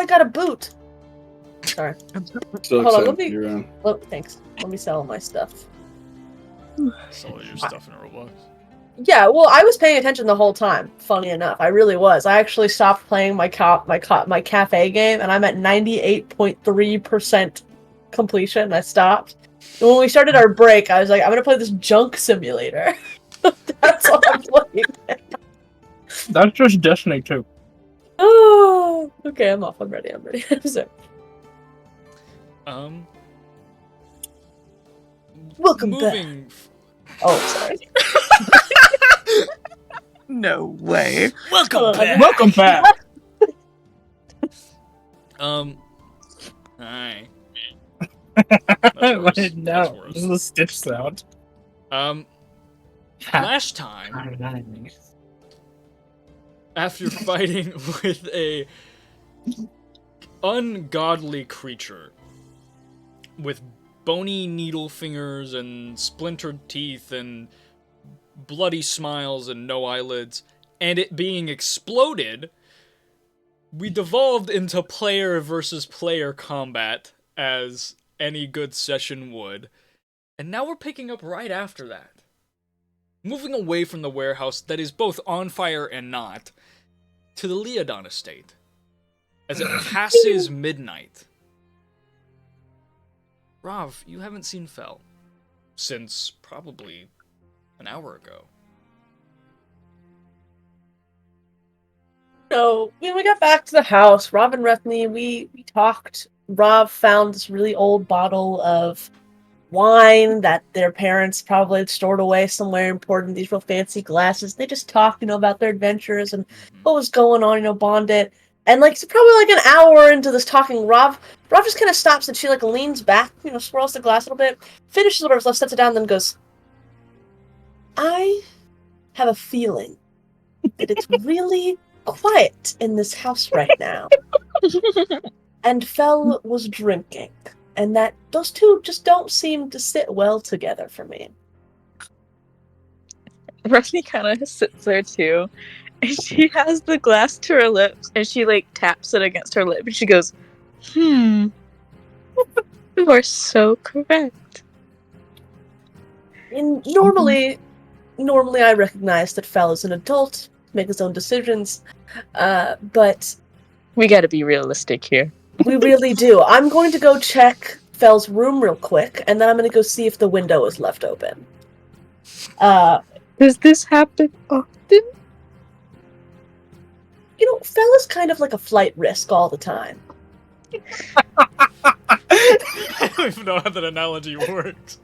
got a boot. Sorry. So Hold on, excited let me. to be around. Oh, thanks. Let me sell my stuff. Sell your stuff in Roblox. Yeah, well, I was paying attention the whole time. Funny enough, I really was. I actually stopped playing my cafe game, and I'm at 98.3% completion. And I stopped. And when we started our break, I was like, I'm gonna play this junk simulator. That's all I'm playing. That's just Destiny 2. Oh, okay, I'm off. I'm ready. So, welcome moving. back. Oh, sorry. No way. Welcome back. Welcome back. Hi. What? No, this is a Stitch sound. Last time, after fighting with a ungodly creature with bony needle fingers and splintered teeth and bloody smiles and no eyelids, and it being exploded, we devolved into player versus player combat, as any good session would. And now we're picking up right after that. Moving away from the warehouse that is both on fire and not, to the Leodon estate. As it passes midnight. Rav, you haven't seen Fel since probably an hour ago. So when we got back to the house, Rob and Rethny, we talked. Rob found this really old bottle of wine that their parents probably had stored away somewhere important, these real fancy glasses. They just talked, about their adventures and what was going on, bonded. And probably an hour into this talking, Rob just kind of stops and she leans back, swirls the glass a little bit, finishes whatever's left, sets it down, then goes, I have a feeling that it's really quiet in this house right now. And Fel was drinking. And that those two just don't seem to sit well together for me. Rusty kind of sits there too, and she has the glass to her lips, and she taps it against her lip, and she goes, You are so correct. And normally I recognize that Fel is an adult, make his own decisions, but We gotta be realistic here. we really do. I'm going to go check Fel's room real quick, and then I'm going to go see if the window is left open. Does this happen often? Fel is kind of like a flight risk all the time. I don't even know how that analogy works.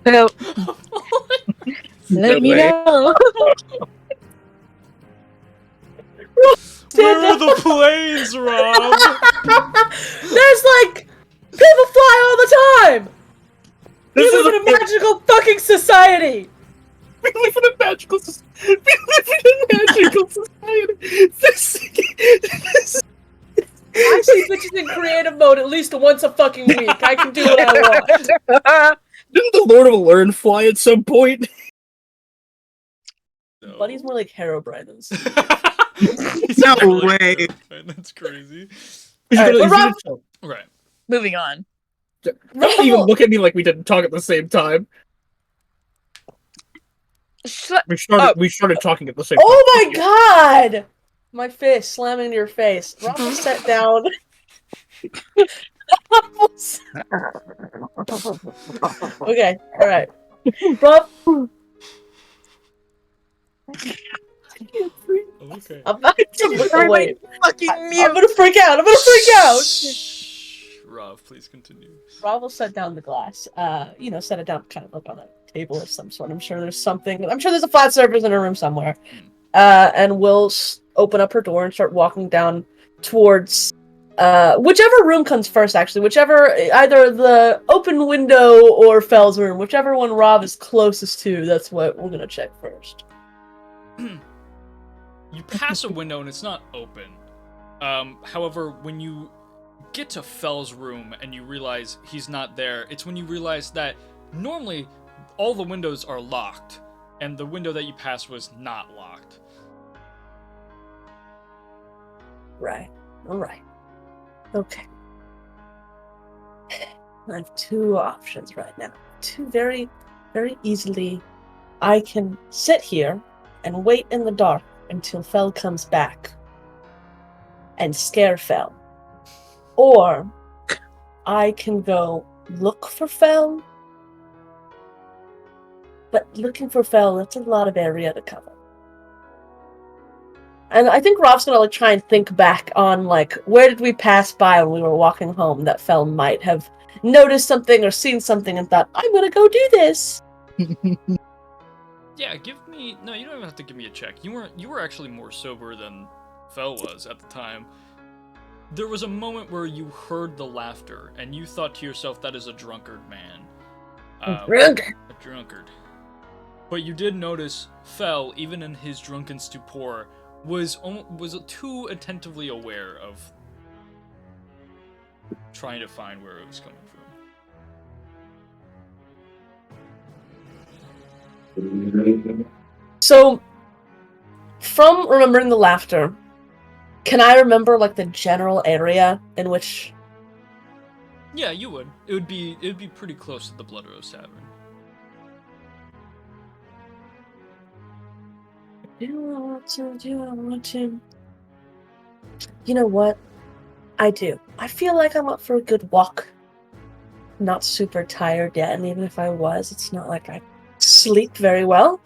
Well, let me know. Where are the planes, Rob? There's people fly all the time! We live in a magical fucking society! We live in a magical society. I see bitches in creative mode at least once a fucking week. I can do what I want. Didn't the Lord of Learn fly at some point? No. Buddy's more like Herobrine than Steve. No way. That's crazy. Right. Moving on. Don't even look at me like we didn't talk at the same time. Shut We up. started talking at the same time. Oh my god! My fist slamming into your face. Rob was set down. Okay, alright. Rob. Okay. I'm about to look away. Fucking mute. I'm gonna freak out. Shh. Rob, please continue. Rob will set down the glass. Set it down kind of on a table of some sort. I'm sure there's something. I'm sure there's a flat surface in her room somewhere. And we'll open up her door and start walking down towards whichever room comes first, actually. Either the open window or Fel's room. Whichever one Rob is closest to, that's what we're gonna check first. You pass a window and it's not open. However, when you get to Fel's room and you realize he's not there, it's when you realize that normally all the windows are locked, and the window that you passed was not locked. Right. Alright. Okay. I have two options right now. Two very, very easily. I can sit here and wait in the dark until Fel comes back and scare Fel. Or I can go look for Fel. But looking for Fel, that's a lot of area to cover. And I think Rob's gonna try and think back on where did we pass by when we were walking home that Fel might have noticed something or seen something and thought, I'm gonna go do this. Yeah, give me... No, you don't even have to give me a check. You were actually more sober than Fel was at the time. There was a moment where you heard the laughter, and you thought to yourself, that is a drunkard man. A drunkard. But you did notice Fel, even in his drunken stupor, was too attentively aware of trying to find where it was coming from. So, from remembering the laughter, can I remember the general area in which? Yeah, you would. It would be pretty close to the Blood Rose Tavern. Do I want to? You know what? I do. I feel like I'm up for a good walk. Not super tired yet, and even if I was, it's not like I sleep very well.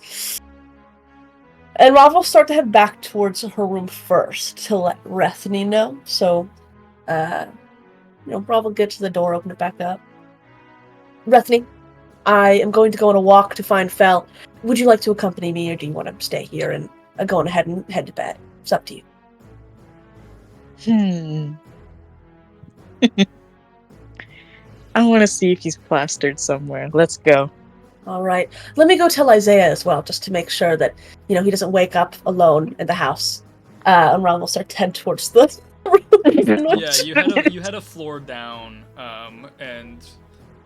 And Rav will start to head back towards her room first to let Rethny know. So, Rav will get to the door, open it back up. Rethny, I am going to go on a walk to find Fel. Would you like to accompany me, or do you want to stay here and go ahead and head to bed? It's up to you. I want to see if he's plastered somewhere. Let's go. All right. Let me go tell Isaiah as well, just to make sure that, he doesn't wake up alone in the house. And Ron will start to head towards the room. Yeah, you had a floor down, and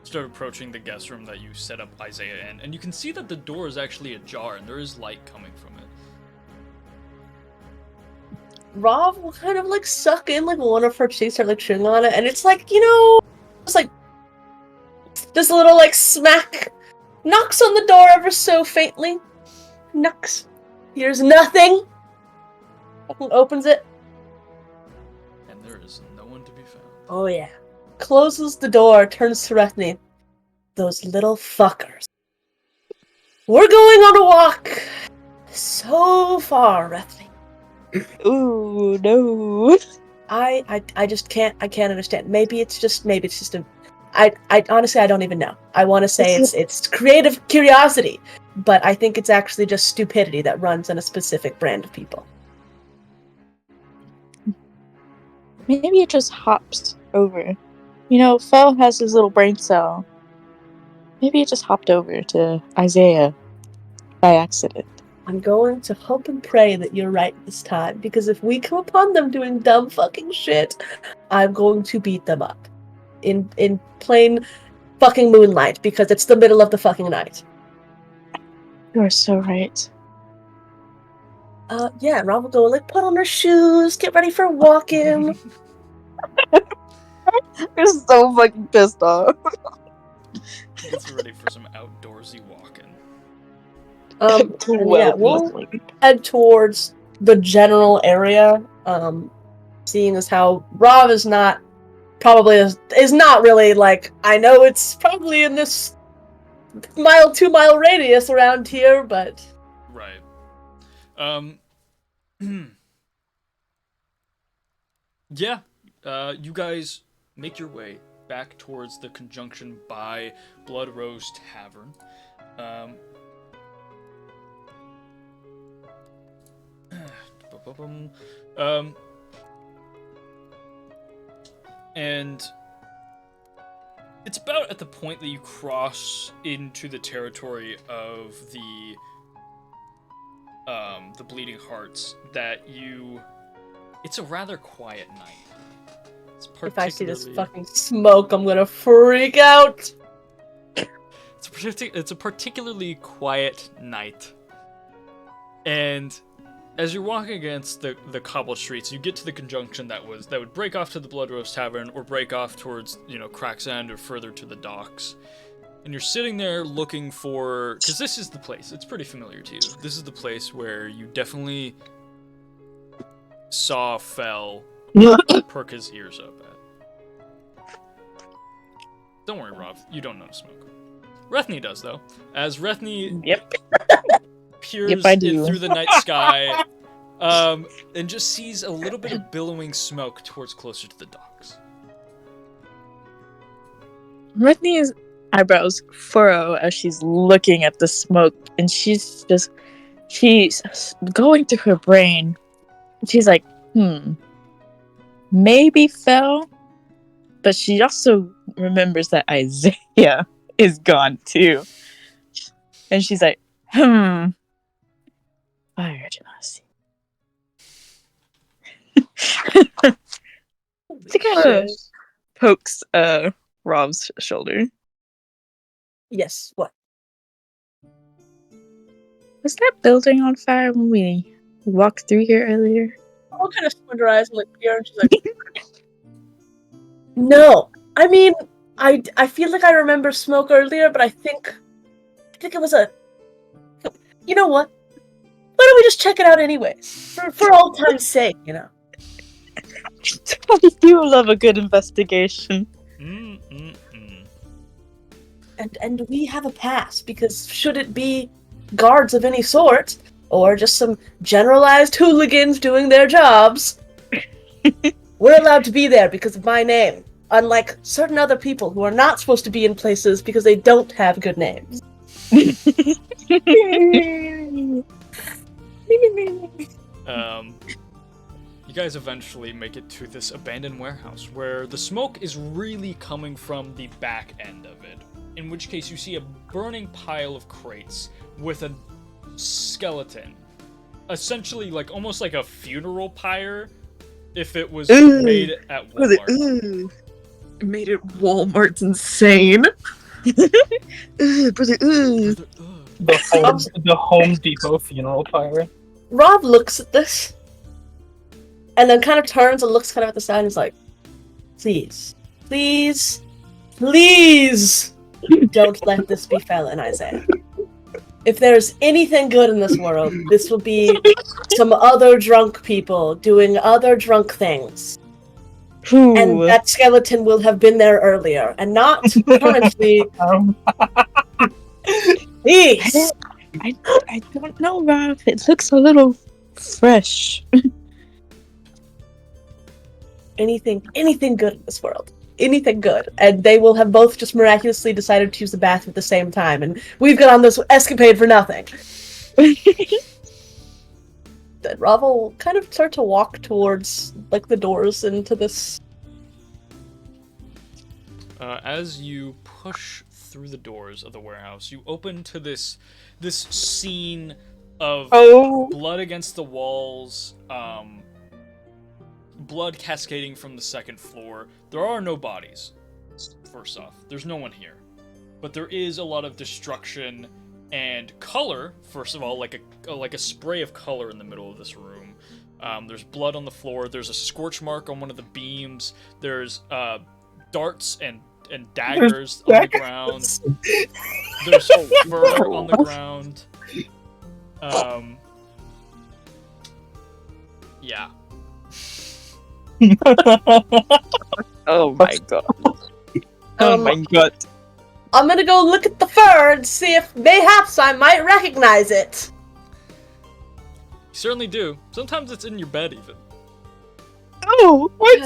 start approaching the guest room that you set up Isaiah in, and you can see that the door is actually ajar, and there is light coming from it. Rav will kind of suck in one of her cheeks, start chewing on it, and it's just a little smack. Knocks on the door ever so faintly. Knocks. Hears nothing. Opens it. And there is no one to be found. Oh yeah. Closes the door, turns to Rethny. Those little fuckers. We're going on a walk. So far, Rethny. Ooh, no. I just can't understand. Maybe it's just a I honestly I don't even know. I want to say it's creative curiosity, but I think it's actually just stupidity that runs in a specific brand of people. Maybe it just hops over. Fel has his little brain cell. Maybe it just hopped over to Isaiah by accident. I'm going to hope and pray that you're right this time, because if we come upon them doing dumb fucking shit, I'm going to beat them up. In plain fucking moonlight, because it's the middle of the fucking night. You are so right. Yeah, Rob will go, put on her shoes, get ready for walking. You're so fucking pissed off. Gets ready for some outdoorsy walking. We'll head towards the general area, seeing as how Rob is not really I know it's probably in this 2-mile radius around here, but right. Yeah, you guys make your way back towards the conjunction by Blood Rose Tavern. And it's about at the point that you cross into the territory of the Bleeding Hearts that it's a rather quiet night. If I see this fucking smoke, I'm gonna freak out. It's a particularly quiet night, and as you're walking against the cobble streets, you get to the conjunction that would break off to the Blood Rose Tavern or break off towards, Crack's End or further to the docks. And you're sitting there looking for... Because this is the place. It's pretty familiar to you. This is the place where you definitely saw Fell perk his ears up at. Don't worry, Rob. You don't know Smoke. Rethny does, though. As Rethny peers in through the night sky and just sees a little bit of billowing smoke towards closer to the docks. Rethny's eyebrows furrow as she's looking at the smoke, and she's going through her brain. She's like, maybe Fell, but she also remembers that Isaiah is gone too, and she's like, fire jealousy. She kind of pokes Rob's shoulder. Yes, what? Was that building on fire when we walked through here earlier? All kind of squint her eyes and look here, and she's like, no. I mean, I feel like I remember smoke earlier, but I think it was a... You know what? Why don't we just check it out anyways? For old time's sake, I do love a good investigation. And we have a pass, because should it be guards of any sort, or just some generalized hooligans doing their jobs, we're allowed to be there because of my name, unlike certain other people who are not supposed to be in places because they don't have good names. You guys eventually make it to this abandoned warehouse where the smoke is really coming from the back end of it. In which case you see a burning pile of crates with a skeleton. Essentially almost like a funeral pyre if it was made at Walmart. Made at Walmart's insane. The Home Depot funeral pyre. Rob looks at this, and then kind of turns and looks kind of at the side and is like, please, don't let this be Fell and Isaiah. If there's anything good in this world, this will be some other drunk people doing other drunk things. Ooh. And that skeleton will have been there earlier, and not currently. Please! I don't know, Rob. It looks a little fresh. Anything good in this world. Anything good. And they will have both just miraculously decided to use the bathroom at the same time, and we've got on this escapade for nothing. Then Rob will kind of start to walk towards, the doors into this. As you push through the doors of the warehouse, you open to this scene of blood against the walls, blood cascading from the second floor. There are no bodies, first off. There's no one here. But there is a lot of destruction and color, first of all, like a spray of color in the middle of this room. There's blood on the floor. There's a scorch mark on one of the beams. There's darts and daggers on the ground. There's fur on the ground. Yeah. Oh my god. Oh my god. I'm gonna go look at the fur and see if mayhaps I might recognize it. You certainly do. Sometimes it's in your bed, even. Oh, what?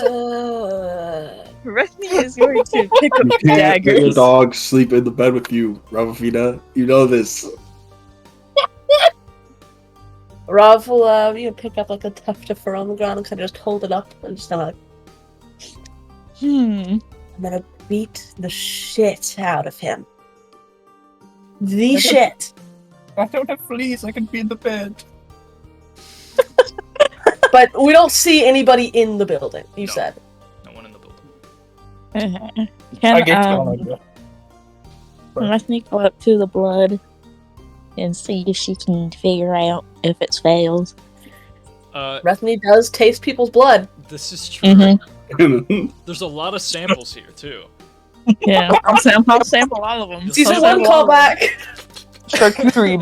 Rethny is going to pick up You can't let your daggers. dog sleep in the bed with you, Ravafina. You know this. Rav will pick up a tuft of fur on the ground and kind of just hold it up and just kind of I'm gonna beat the shit out of him. The shit. I don't have fleas. I can be in the bed. But we don't see anybody in the building, you No. said. No one in the building. I get to go. Rethny go up to the blood and see if she can figure out if it's failed. Rethany does taste people's blood. This is true. Mm-hmm. There's a lot of samples here too. Yeah, I'll sample all of them. Season 1 callback. Charcuterie.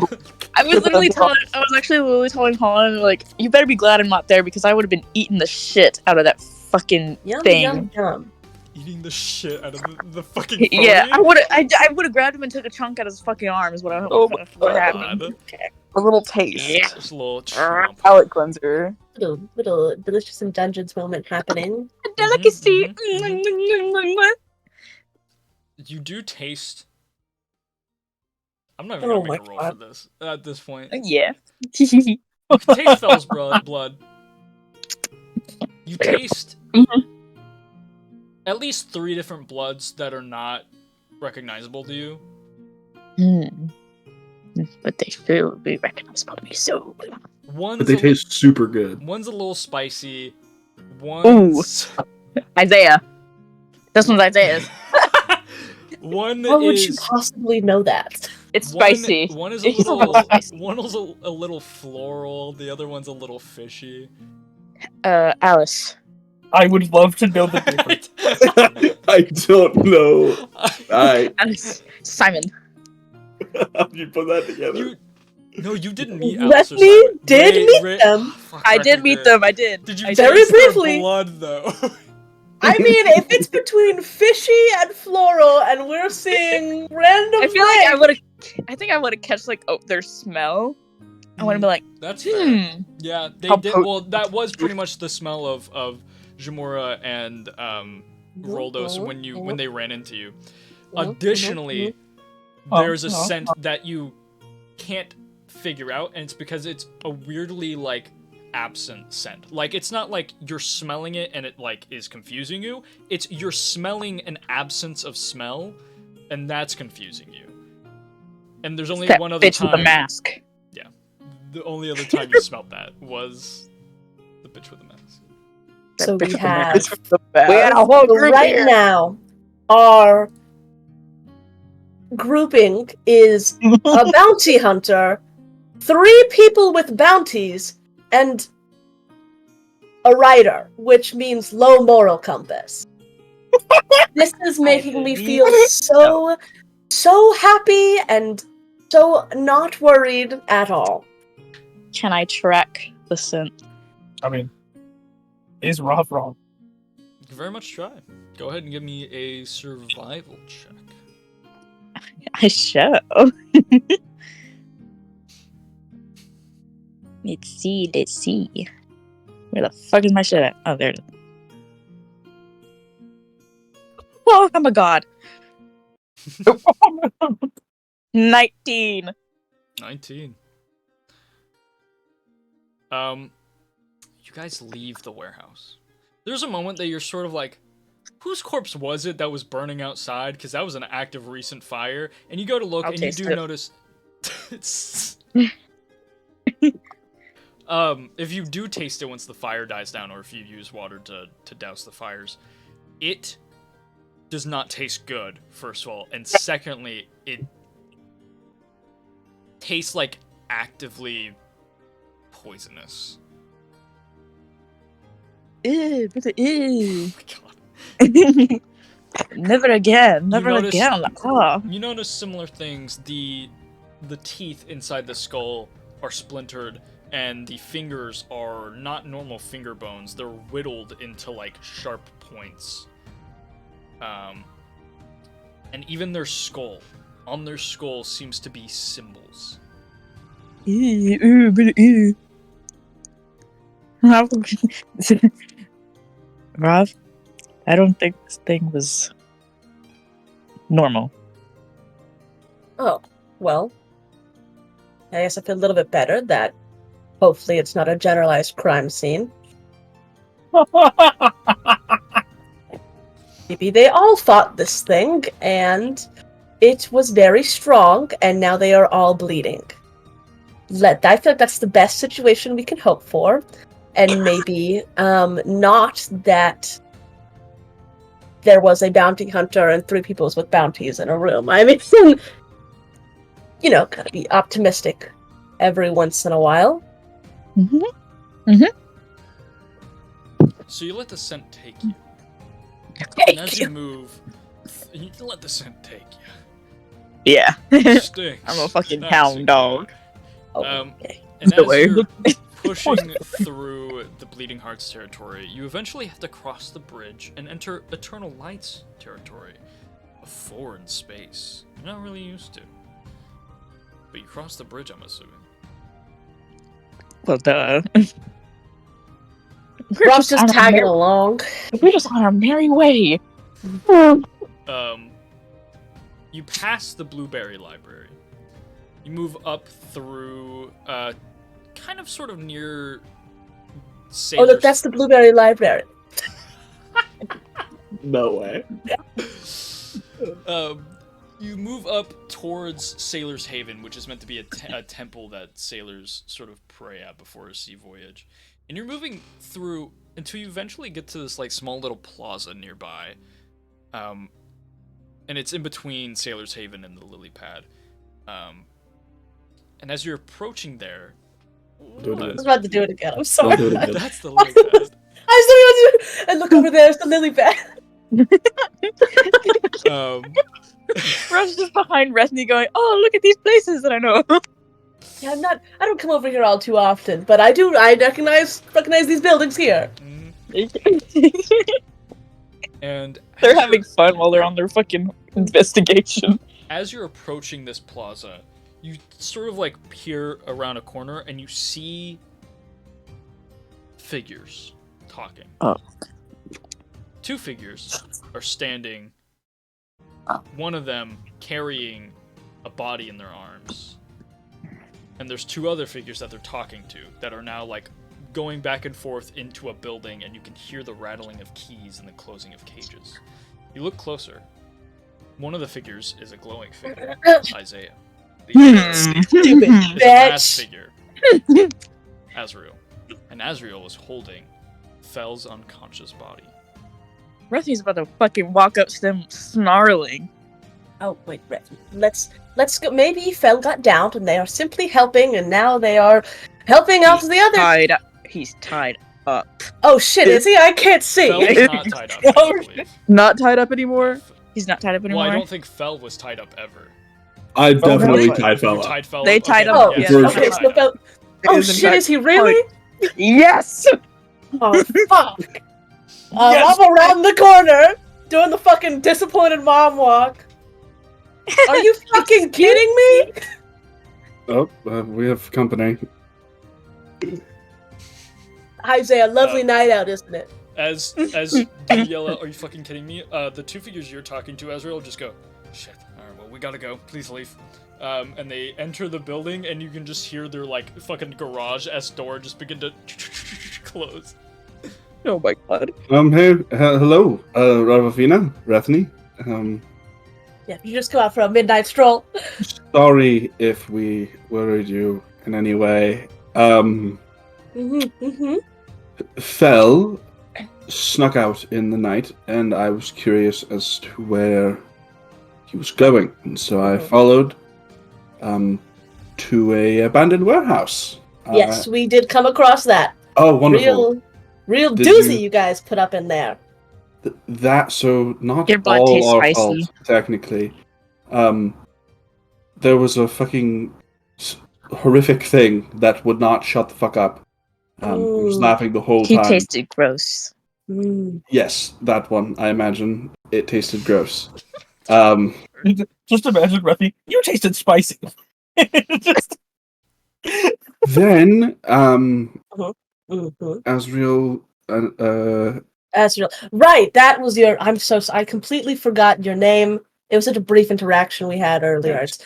I was actually literally telling Holland, like, you better be glad I'm not there because I would have been eating the shit out of that fucking thing. Yum. Eating the shit out of the fucking pony? Yeah, I would have grabbed him and took a chunk out of his fucking arm is what happened. Okay. A little taste. Yeah. Just a little chomp. Palate cleanser. Little delicious in dungeons moment happening. A delicacy. You do taste. I'm not even gonna make a roll for this at this point. Yeah. You can taste Fell's blood. You taste at least 3 different bloods that are not recognizable to you. But they still be recognizable to me, so. But they taste super good. One's a little spicy. One's... Isaiah. This one's Isaiah's. One How would is... you possibly know that? It's spicy. One is a It's little... spicy. One is a little floral. The other one's a little fishy. Alice. I would love to know the difference. I don't know. Alice. Simon. How did you put that together? You didn't meet Alice or Rethany Simon. did meet them. I did meet them. I did. Did you Very taste their briefly. blood though? I mean, if it's between fishy and floral, and we're seeing random I feel like I think I would have catch like their smell. I want to be like, That's fair. Yeah, they How did. potent. Well, that was pretty much the smell of Jamura and Roldos when they ran into you. Additionally, there's a scent that you can't figure out, and it's because it's a weirdly like absent scent. Like it's not like you're smelling it and it like is confusing you. It's you're smelling an absence of smell, and that's confusing you. And there's only that one other bitch time. with the mask. Yeah, the only other time you smelled that was the bitch with the mask. So we It's have the best. We had a whole group right here. now. Our grouping is a bounty hunter, 3 people with bounties, and a writer, which means low moral compass. This is making me feel so happy and so not worried at all. Can I track the scent? I mean, is Rob wrong? You can very much try. Go ahead and give me a survival check. I shall. Let's see. Where the fuck is my shit at? Oh, there it is. Oh my god. 19. 19. You guys leave the warehouse. There's a moment that you're sort of like, whose corpse was it that was burning outside? Because that was an active recent fire. And you go to look, I'll and you taste do it. notice. If you do taste it once the fire dies down, or if you use water to douse the fires, it does not taste good, first of all. And secondly, it tastes like actively poisonous. Ew, ew. Oh my god. Never again. Never noticed- again. Oh. You notice similar things. The teeth inside the skull are splintered, and the fingers are not normal finger bones. They're whittled into like sharp points. And even their skull, on their skull seems to be symbols. Ew, ew. Rob, I don't think this thing was normal. Oh, well. I guess I feel a little bit better that hopefully it's not a generalized crime scene. Maybe they all fought this thing, and it was very strong, and now they are all bleeding. I feel like that's the best situation we can hope for, and maybe not that there was a bounty hunter and 3 people with bounties in a room. I mean, gotta be optimistic every once in a while. Mm-hmm. Mm-hmm. So you let the scent take you. And as you move, you let the scent take you. Yeah. Stinks. I'm a fucking That's hound a dog. Okay. And No as way. you're pushing through the Bleeding Hearts territory, you eventually have to cross the bridge and enter Eternal Lights territory. A foreign space you're not really used to. But you cross the bridge, I'm assuming. Well, duh. Rob's just tagging along. We're just on our merry way. You pass the Blueberry Library. You move up through, kind of sort of near Oh, Sailor's... look, that's the Blueberry Library. No way. You move up towards Sailor's Haven, which is meant to be a temple that sailors sort of pray at before a sea voyage. And you're moving through until you eventually get to this like small little plaza nearby. And it's in between Sailor's Haven and the Lily Pad. And as you're approaching there... Do it I again. was about to do it again. I'm sorry. Don't do it again. That's the Lily Pad. I was doing it, and look over there, it's the lily pad. Russ just behind Rethny going, oh, look at these places that I know. Yeah, I don't come over here all too often, but I recognize these buildings here. And They're having fun while they're on their fucking investigation. as you're approaching this plaza, you sort of like peer around a corner and you see figures talking. Oh. Two figures are standing, one of them carrying a body in their arms. And there's two other figures that they're talking to that are now like going back and forth into a building, and you can hear the rattling of keys and the closing of cages. You look closer. One of the figures is a glowing figure, Isaiah. The Stupid is a masked bitch. figure, Azrael. And Azrael is holding Fell's unconscious body. Rethny's about to fucking walk up to them snarling. Oh wait, let's go. Maybe Fell got downed, and they are simply helping, and now they are helping out the other. He's tied up. Oh shit! Is he? I can't see. Fell is not tied up, I believe. Not tied up anymore? He's not tied up Well, anymore. I don't think Fell was tied up ever. I definitely really? tied Fell You up. tied Fell They up? tied Okay, him up, Oh, yes, yeah. Fell okay. was So tied up. Fell. Oh is in shit! fact Is he really? Yes! Oh fuck! Yes! I'm around the corner doing the fucking disappointed mom walk. Are you fucking kidding me? Oh, we have company. Isaiah, lovely night out, isn't it? As you yell out, "Are you fucking kidding me?" The two figures you're talking to, Azrael, just go, "Shit! All right, well, we gotta go. Please leave." And they enter the building, and you can just hear their like fucking garage-esque door just begin to close. Oh my god. Hey, hello, Ravafina, Rethny. Yeah, you just go out for a midnight stroll. Sorry if we worried you in any way. Fell snuck out in the night, and I was curious as to where he was going, and so I followed to a abandoned warehouse. Yes, we did come across that. Oh, wonderful. Real Did doozy you- you guys put up in there. So not Your blood all tastes our spicy. fault, technically. There was a fucking horrific thing that would not shut the fuck up. He was Ooh. laughing the whole He time. tasted gross. Mm. Yes, that one. I imagine it tasted gross. Just imagine, Ruffy, you tasted spicy. Just... Then, Mhm. Azrael, Azrael. Right, that was your. I completely forgot your name. It was such a brief interaction we had earlier. It's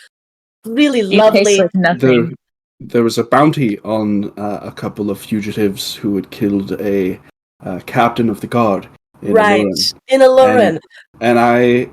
really You lovely. taste like nothing. there was a bounty on a couple of fugitives who had killed a captain of the guard. In Right, Aluran. in Aluran. And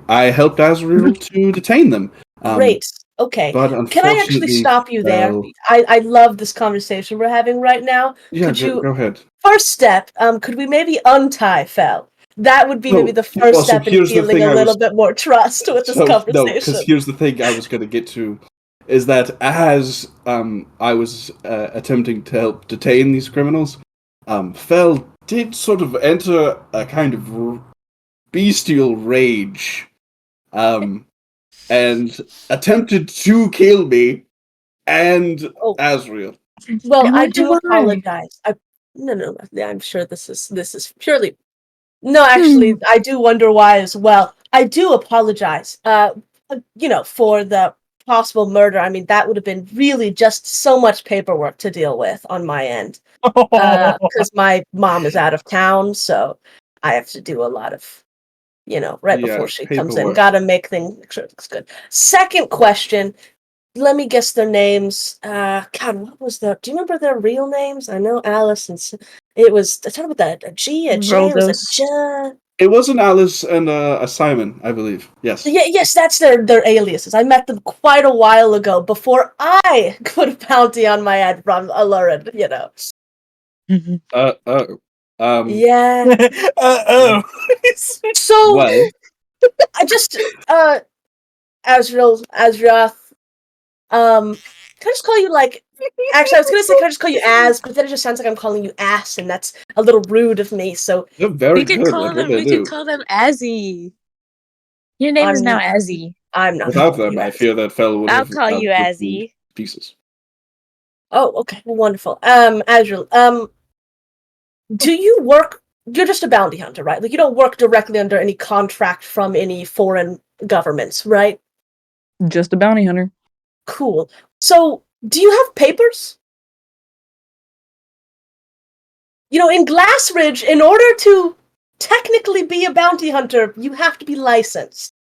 I helped Azrael to detain them. Great. Okay. But Can I actually unfortunately, stop you there? Fell- I love this conversation we're having right now. Yeah, Could you- go ahead. First step, could we maybe untie Fell? That would be No, maybe the well, first so step in here's the feeling thing a I little was- bit more trust with this No, conversation. because here's the thing I was going to get to, is that as I was attempting to help detain these criminals, Fell did sort of enter a kind of bestial rage, and attempted to kill me and Oh. Asriel. Well, I wonder do why. apologize. No. Yeah, I'm sure this is purely. No, actually, I do wonder why as well. I do apologize. For the possible murder. I mean, that would have been really just so much paperwork to deal with on my end. Because my mom is out of town, so I have to do a lot of, right Yeah, before she comes in. paperwork. Gotta make things make sure it looks good. Second question. Let me guess their names. God, what was the? Do you remember their real names? I know Alice and it was. I talked about that. A G, a J, was a Roldos. J. It was an Alice and a Simon, I believe. Yes. Yeah, yes, that's their aliases. I met them quite a while ago before I put a bounty on my head from Alurid. Yeah. So Well, I just Azrath. Can I just call you like? Actually, I was gonna say, can I just call you Az? But then it just sounds like I'm calling you Ass, and that's a little rude of me. So they're very We could good call at what them. they We do. could call them Azzy. Your name is now Azzy. I'm not. Without calling them, you I Az. fear that Fel would I'll have call you ripped me Azzy. to pieces. Oh, okay, wonderful. Azrael, do you work? You're just a bounty hunter, right? Like you don't work directly under any contract from any foreign governments, right? Just a bounty hunter. Cool. So, do you have papers? In Glassridge, in order to technically be a bounty hunter, you have to be licensed.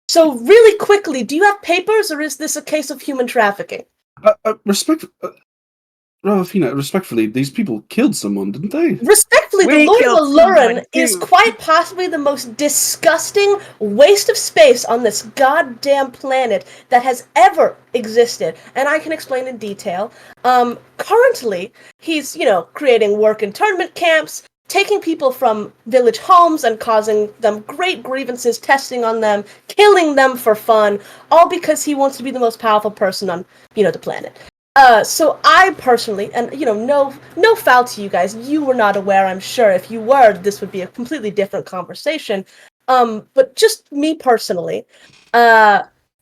So, really quickly, do you have papers, or is this a case of human trafficking? Respectfully, these people killed someone, didn't they? Respectfully, the We Lord of killed Alurin someone, is too. quite possibly the most disgusting waste of space on this goddamn planet that has ever existed, and I can explain in detail. Currently, he's, creating work internment camps, taking people from village homes and causing them great grievances, testing on them, killing them for fun, all because he wants to be the most powerful person on, the planet. So I personally, and no foul to you guys, you were not aware, I'm sure. If you were, this would be a completely different conversation. But just me personally,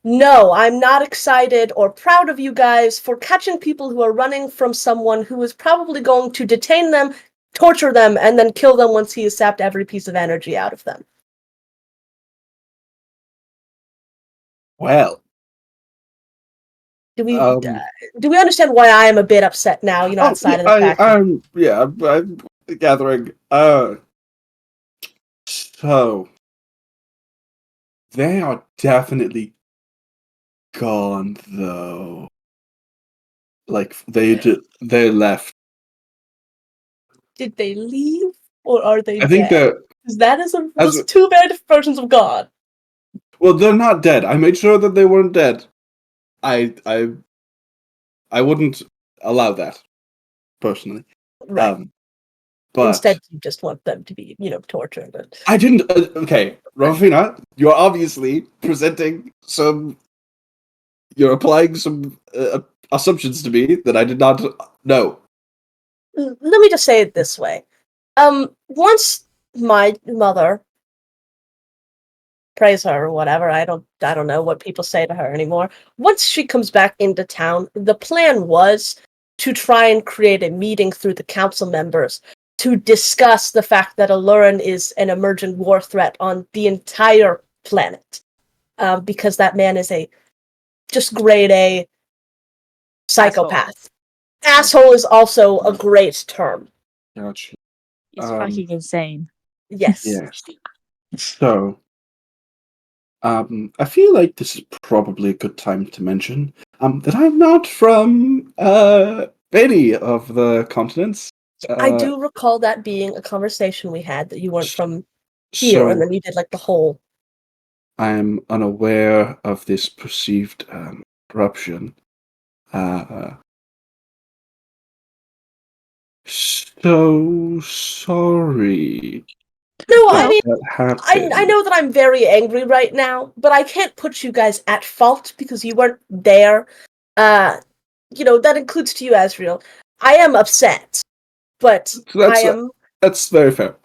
no, I'm not excited or proud of you guys for catching people who are running from someone who is probably going to detain them, torture them, and then kill them once he has sapped every piece of energy out of them. Well, Do we understand why I am a bit upset now? Outside of the fact. I'm gathering. So they are definitely gone, though. Like they left. Did they leave, or are they I dead? think that Because that is those two very different versions of God. well, they're not dead. I made sure that they weren't dead. I wouldn't allow that personally. Right. But instead, you just want them to be, tortured. I didn't. Okay, Rafina, you're obviously presenting some. You're applying some assumptions to me that I did not know. Let me just say it this way. Once my mother, praise her or whatever, I don't know what people say to her anymore. Once she comes back into town, the plan was to try and create a meeting through the council members to discuss the fact that Alurin is an emergent war threat on the entire planet. Because that man is a just grade A psychopath. Asshole is also a great term. Gotcha. He's fucking insane. Yes. Yes. So, I feel like this is probably a good time to mention that I'm not from any of the continents. I do recall that being a conversation we had, that you weren't from here, and So then you did like the whole. I am unaware of this perceived corruption. So sorry. No, I mean, That I happened. know that I'm very angry right now, but I can't put you guys at fault because you weren't there. That includes to you, Asriel. I am upset, but So that's I am That's very fair.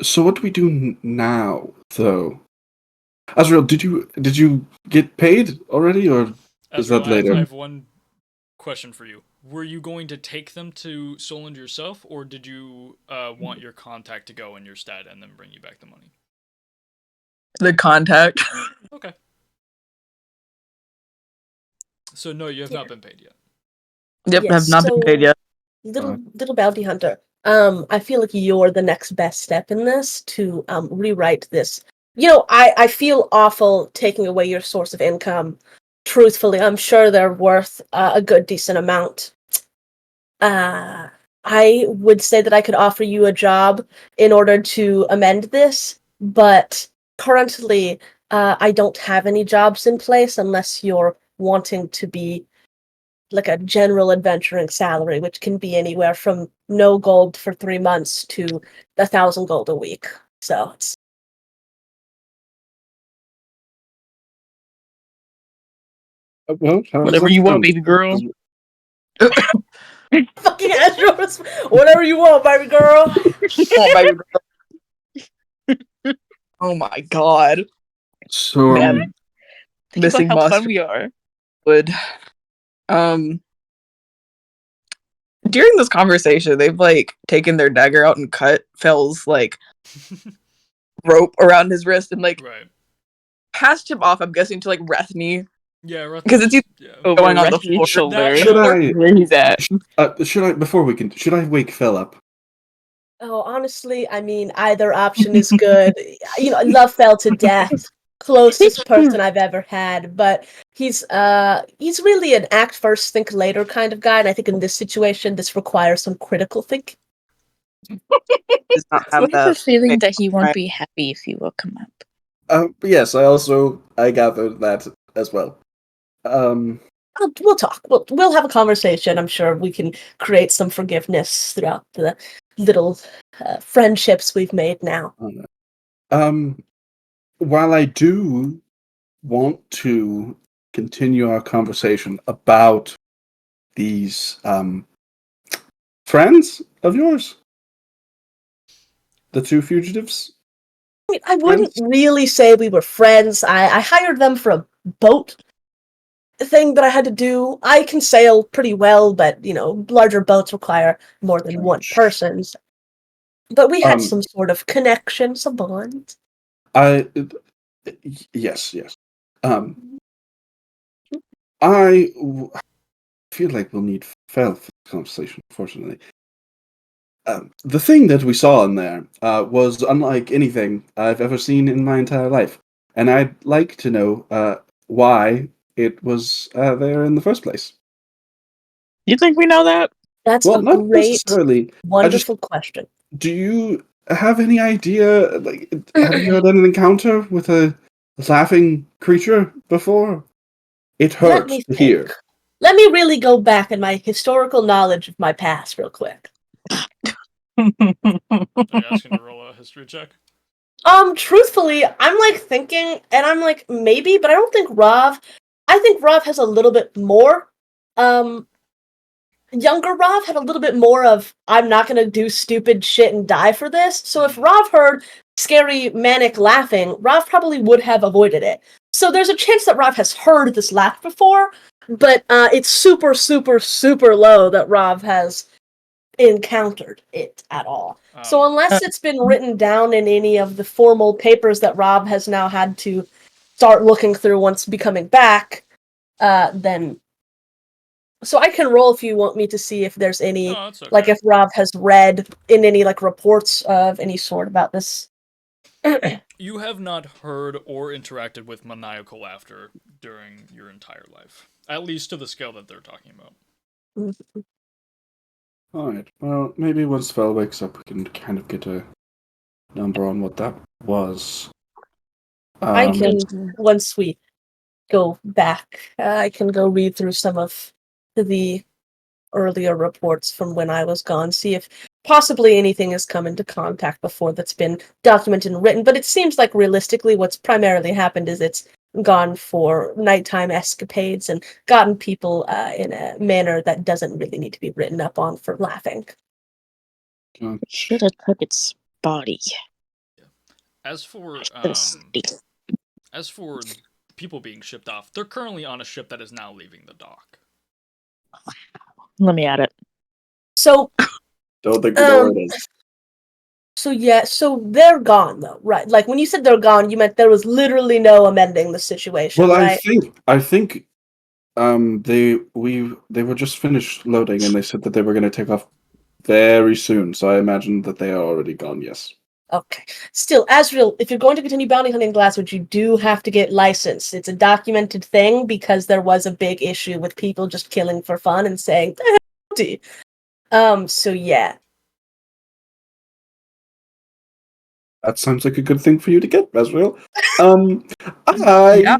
So what do we do now, though? Azrael, did you get paid already, or is Ezreal, that later? I have one question for you. Were you going to take them to Solent yourself, or did you want your contact to go in your stead and then bring you back the money? The contact. Okay. So no, you have not been paid yet. Yep, Yes, have not been paid yet. Little bounty hunter. I feel like you're the next best step in this to rewrite this. I feel awful taking away your source of income. Truthfully, I'm sure they're worth a good decent amount. I would say that I could offer you a job in order to amend this, but currently I don't have any jobs in place unless you're wanting to be like a general adventuring salary, which can be anywhere from no gold for 3 months to 1,000 gold a week. So it's Well, how does Whatever that you want, sound? baby girl. fucking Astros. Whatever you want, baby girl. Oh, baby girl. Oh my god. So, Man. Think Missing about how fun mustard we are. would. During this conversation, they've like taken their dagger out and cut Fel's like rope around his wrist and like Right. passed him off. I'm guessing to like Rethny Yeah, because it's yeah. Over going on the Rethny's floor. shoulder. should I Where he's at. should I before we can should I wake Phil up? Oh, honestly, I mean, either option is good. Love fell to death. Closest person I've ever had, but he's really an act first, think later kind of guy, and I think in this situation, this requires some critical thinking. Does not I have have a that. feeling that he won't Right. be happy if you woke him up. Yes, I gathered that as well. We'll talk. We'll have a conversation. I'm sure we can create some forgiveness throughout the little friendships we've made now. While I do want to continue our conversation about these friends of yours, the two fugitives. I mean, I wouldn't really say we were friends. I hired them for a boat thing that I had to do. I can sail pretty well, but larger boats require more than one person. But we had some sort of connection, some bond. Yes. I feel like we'll need Fel for this conversation, unfortunately. The thing that we saw in there was unlike anything I've ever seen in my entire life. And I'd like to know why it was there in the first place. You think we know that? That's Well, a not great, necessarily. wonderful question. Do you have any idea, like, have you had an encounter with a laughing creature before? It Let hurts me to hear. think. Let me really go back in my historical knowledge of my past real quick. Are you asking to roll a history check? Truthfully, I'm like thinking, and I'm like, maybe, but I don't think I think Rav has a little bit more. Younger Rav had a little bit more of, I'm not gonna do stupid shit and die for this. So if Rav heard scary, manic laughing, Rav probably would have avoided it. So there's a chance that Rav has heard this laugh before, but it's super, super, super low that Rav has encountered it at all. So unless it's been written down in any of the formal papers that Rob has now had to start looking through once becoming back, then so I can roll if you want me to see if there's any that's okay. like if Rob has read in any like reports of any sort about this. You have not heard or interacted with maniacal laughter during your entire life, at least to the scale that they're talking about. Alright, well, maybe once Fel wakes up, we can kind of get a number on what that was. I can, once we go back, I can go read through some of the earlier reports from when I was gone, see if possibly anything has come into contact before that's been documented and written. But it seems like realistically what's primarily happened is it's gone for nighttime escapades and gotten people in a manner that doesn't really need to be written up on for laughing. God. Should have took its body. As for Should've as for people being shipped off, they're currently on a ship that is now leaving the dock. Let me at it. So, Don't think we know where it is. so they're gone though, right? Like when you said they're gone, you meant there was literally no amending the situation, Well, right? I think they were just finished loading and they said that they were going to take off very soon. So I imagine that they are already gone. Yes. Okay. Still, Asriel, if you're going to continue bounty hunting Glasswood, you do have to get licensed. It's a documented thing because there was a big issue with people just killing for fun and saying bounty. So yeah. That sounds like a good thing for you to get, Asriel. I Yeah.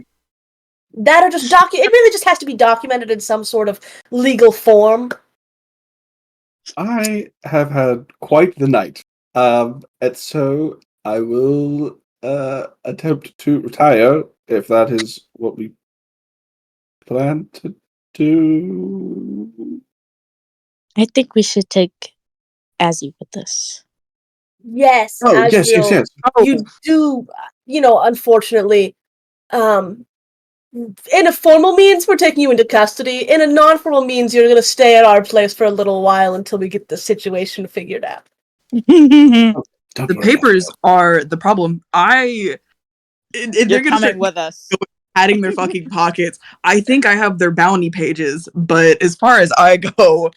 That or just it really just has to be documented in some sort of legal form. I have had quite the night. And so I will attempt to retire if that is what we plan to do. I think we should take Azzy with us. Yes, Oh, yes, yes, Asriel, yes. you do, unfortunately, in a formal means, we're taking you into custody. In a non-formal means, you're going to stay at our place for a little while until we get the situation figured out. Don't The worry, papers Asriel. are the problem. They're You're gonna start coming with us. padding their fucking pockets. I think I have their bounty pages, but as far as I go,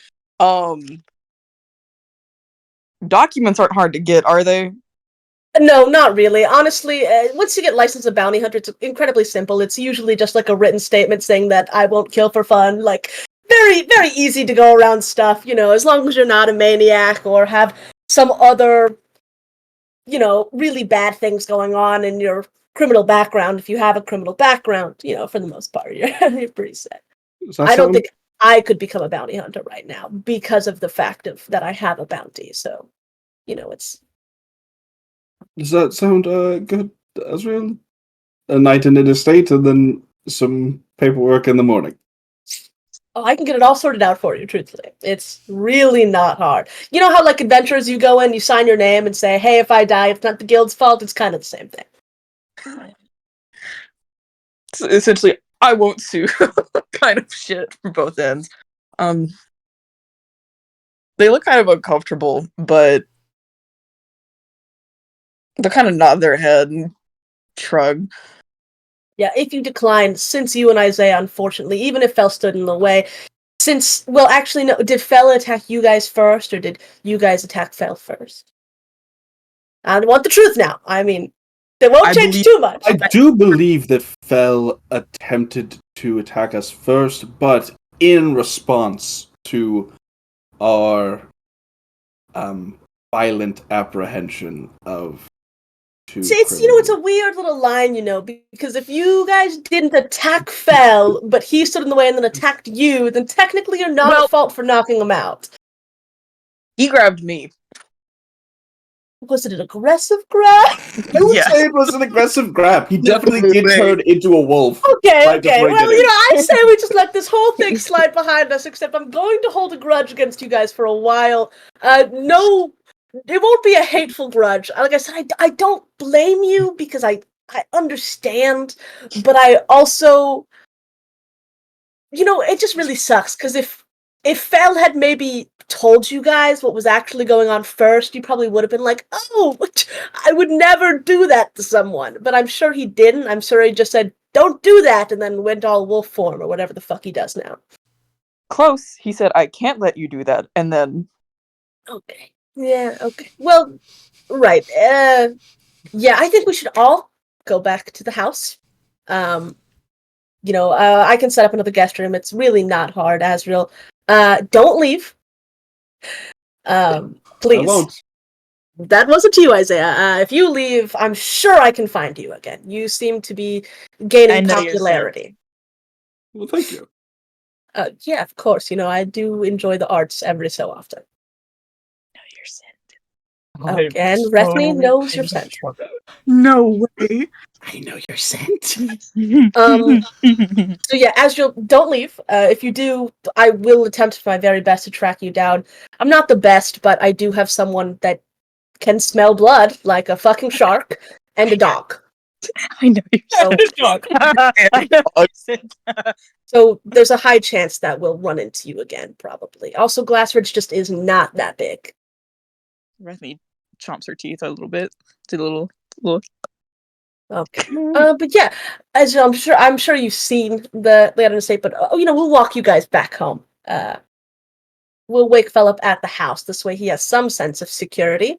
documents aren't hard to get, are they? No, not really. Honestly, once you get licensed as a bounty hunter, it's incredibly simple. It's usually just like a written statement saying that I won't kill for fun. Like, very, very easy to go around stuff, as long as you're not a maniac or have some other, really bad things going on in your criminal background. If you have a criminal background, for the most part, you're pretty set. Does that I don't sound, think I could become a bounty hunter right now because of the fact of that I have a bounty. So, it's does that sound good, Asriel? A night in an estate and then some paperwork in the morning. oh, I can get it all sorted out for you, truthfully. It's really not hard. You know how, like, adventures, you go in, you sign your name and say, hey, if I die, it's not the guild's fault, it's kind of the same thing. It's essentially, I won't sue kind of shit from both ends. They look kind of uncomfortable, but they kind of nod their head and shrug. Yeah, if you decline, since you and Isaiah, unfortunately, even if Fel stood in the way, actually, no, did Fel attack you guys first, or did you guys attack Fel first? I want the truth now. I mean, they won't change too much. I do believe that Fel attempted to attack us first, but in response to our violent apprehension of two It's criminals. it's a weird little line, because if you guys didn't attack Fel, but he stood in the way and then attacked you, then technically you're not at fault for knocking him out. He grabbed me. Was it an aggressive grab? I would say it was an aggressive grab. He definitely did turn into a wolf. Okay, right okay. before he Well, did it. I say we just let this whole thing slide behind us, except I'm going to hold a grudge against you guys for a while. No, it won't be a hateful grudge. Like I said, I don't blame you because I understand, but I also, it just really sucks because if Fel had maybe told you guys what was actually going on first, you probably would have been like, oh, I would never do that to someone. But I'm sure he didn't. I'm sure he just said, don't do that, and then went all wolf form or whatever the fuck he does now. Close. He said, I can't let you do that. And then... Okay. Yeah, okay. Well, right. Yeah, I think we should all go back to the house. I can set up another guest room. It's really not hard, Asriel. Don't leave. Please. I won't. That wasn't you, Isaiah. If you leave, I'm sure I can find you again. You seem to be gaining popularity. Well, thank you. Yeah, of course. I do enjoy the arts every so often. No, you're sent. Again, Rethne knows your scent. No way. I know your scent. So yeah, don't leave. If you do, I will attempt my very best to track you down. I'm not the best, but I do have someone that can smell blood like a fucking shark and a dog. I know you So, said. so there's a high chance that we'll run into you again, probably. Also, Glassridge just is not that big. Rethne chomps her teeth a little bit. Did a little. Okay. But yeah, as I'm sure you've seen the Leon Estate, but we'll walk you guys back home. We'll wake Philip at the house. This way he has some sense of security.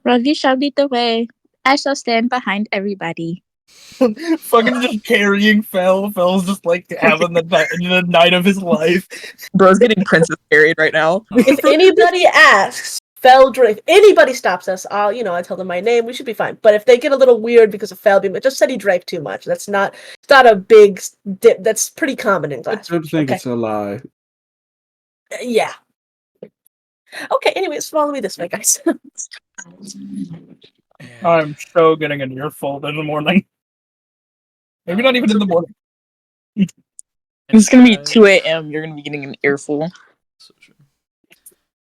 Ravi shall lead the way. I shall stand behind everybody. Fucking just carrying Fel. Fel's just like having the night of his life. Bro's getting princess carried right now. If anybody asks, if anybody stops us, I tell them my name, we should be fine. But if they get a little weird because of Felbeam, it just said he drank too much. It's not a big dip. That's pretty common in I glass. don't think Okay. it's a lie. Yeah. Okay, anyways, follow me this way, guys. I'm so getting an earful in the morning. Maybe not even in the morning. It's gonna be 2 a.m. You're gonna be getting an earful. So true.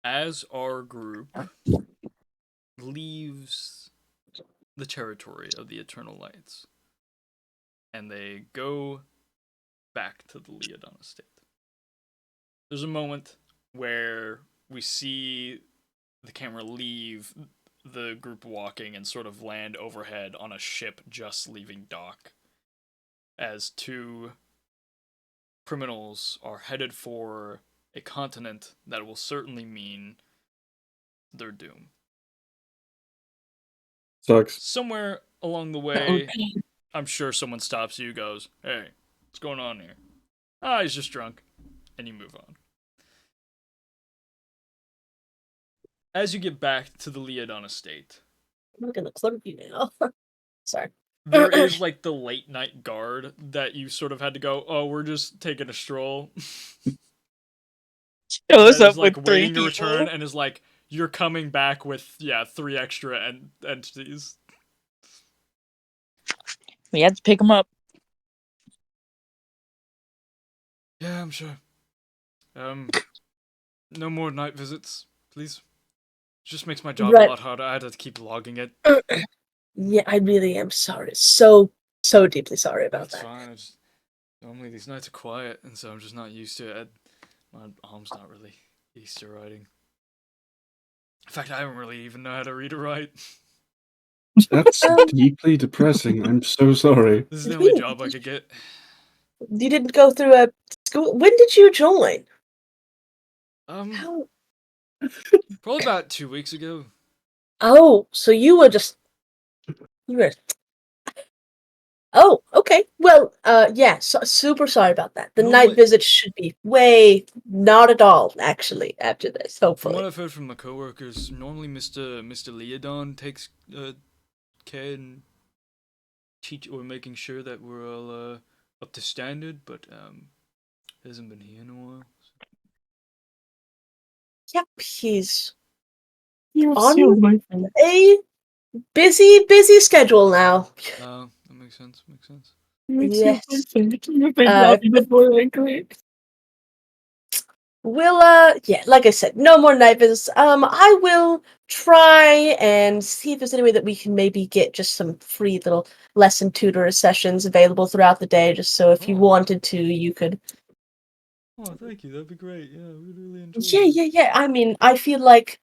As our group leaves the territory of the Eternal Lights, and they go back to the Leodon estate, there's a moment where we see the camera leave the group walking and sort of land overhead on a ship just leaving dock, as two criminals are headed for a continent that will certainly mean their doom. Sucks. Somewhere along the way, I'm sure someone stops you, goes, "Hey, what's going on here?" "Ah, he's just drunk," and you move on. As you get back to the Leodon estate, I'm gonna clone you now. Sorry. there is like the late night guard that you sort of had to go, "Oh, we're just taking a stroll." Shows That up is like with 3 waiting to people. return and is like, "You're coming back with 3 extra entities." We had to pick him up. Yeah, I'm sure. No more night visits, please. Just makes my job Right. a lot harder. I had to keep logging it. Yeah, I really am sorry. So deeply sorry about That's that. fine. Normally these nights are quiet, and so I'm just not used to it. My arm's not really used to writing. In fact, I don't really even know how to read or write. That's deeply depressing. I'm so sorry. This is the only job I could get. You didn't go through a school. When did you join? How? Probably about 2 weeks ago. Oh, so you were. Oh, okay. Well, yeah. Super sorry about that. The Normally- night visit should be not at all. Actually, after this, From hopefully. what I've heard from my coworkers, normally Mr. Leodon takes care and making sure that we're all up to standard, but hasn't been here in a while. Yep, he's You're on so my friend. a busy schedule now. That makes sense. Makes sense. Yes. You think Robbie before they great. We'll yeah, like I said, no more night visits. I will try and see if there's any way that we can maybe get just some free little lesson tutor sessions available throughout the day, just so if you Oh. wanted to, you could. Oh, thank you. That'd be great. Yeah, we'd really enjoy Yeah. I mean, I feel like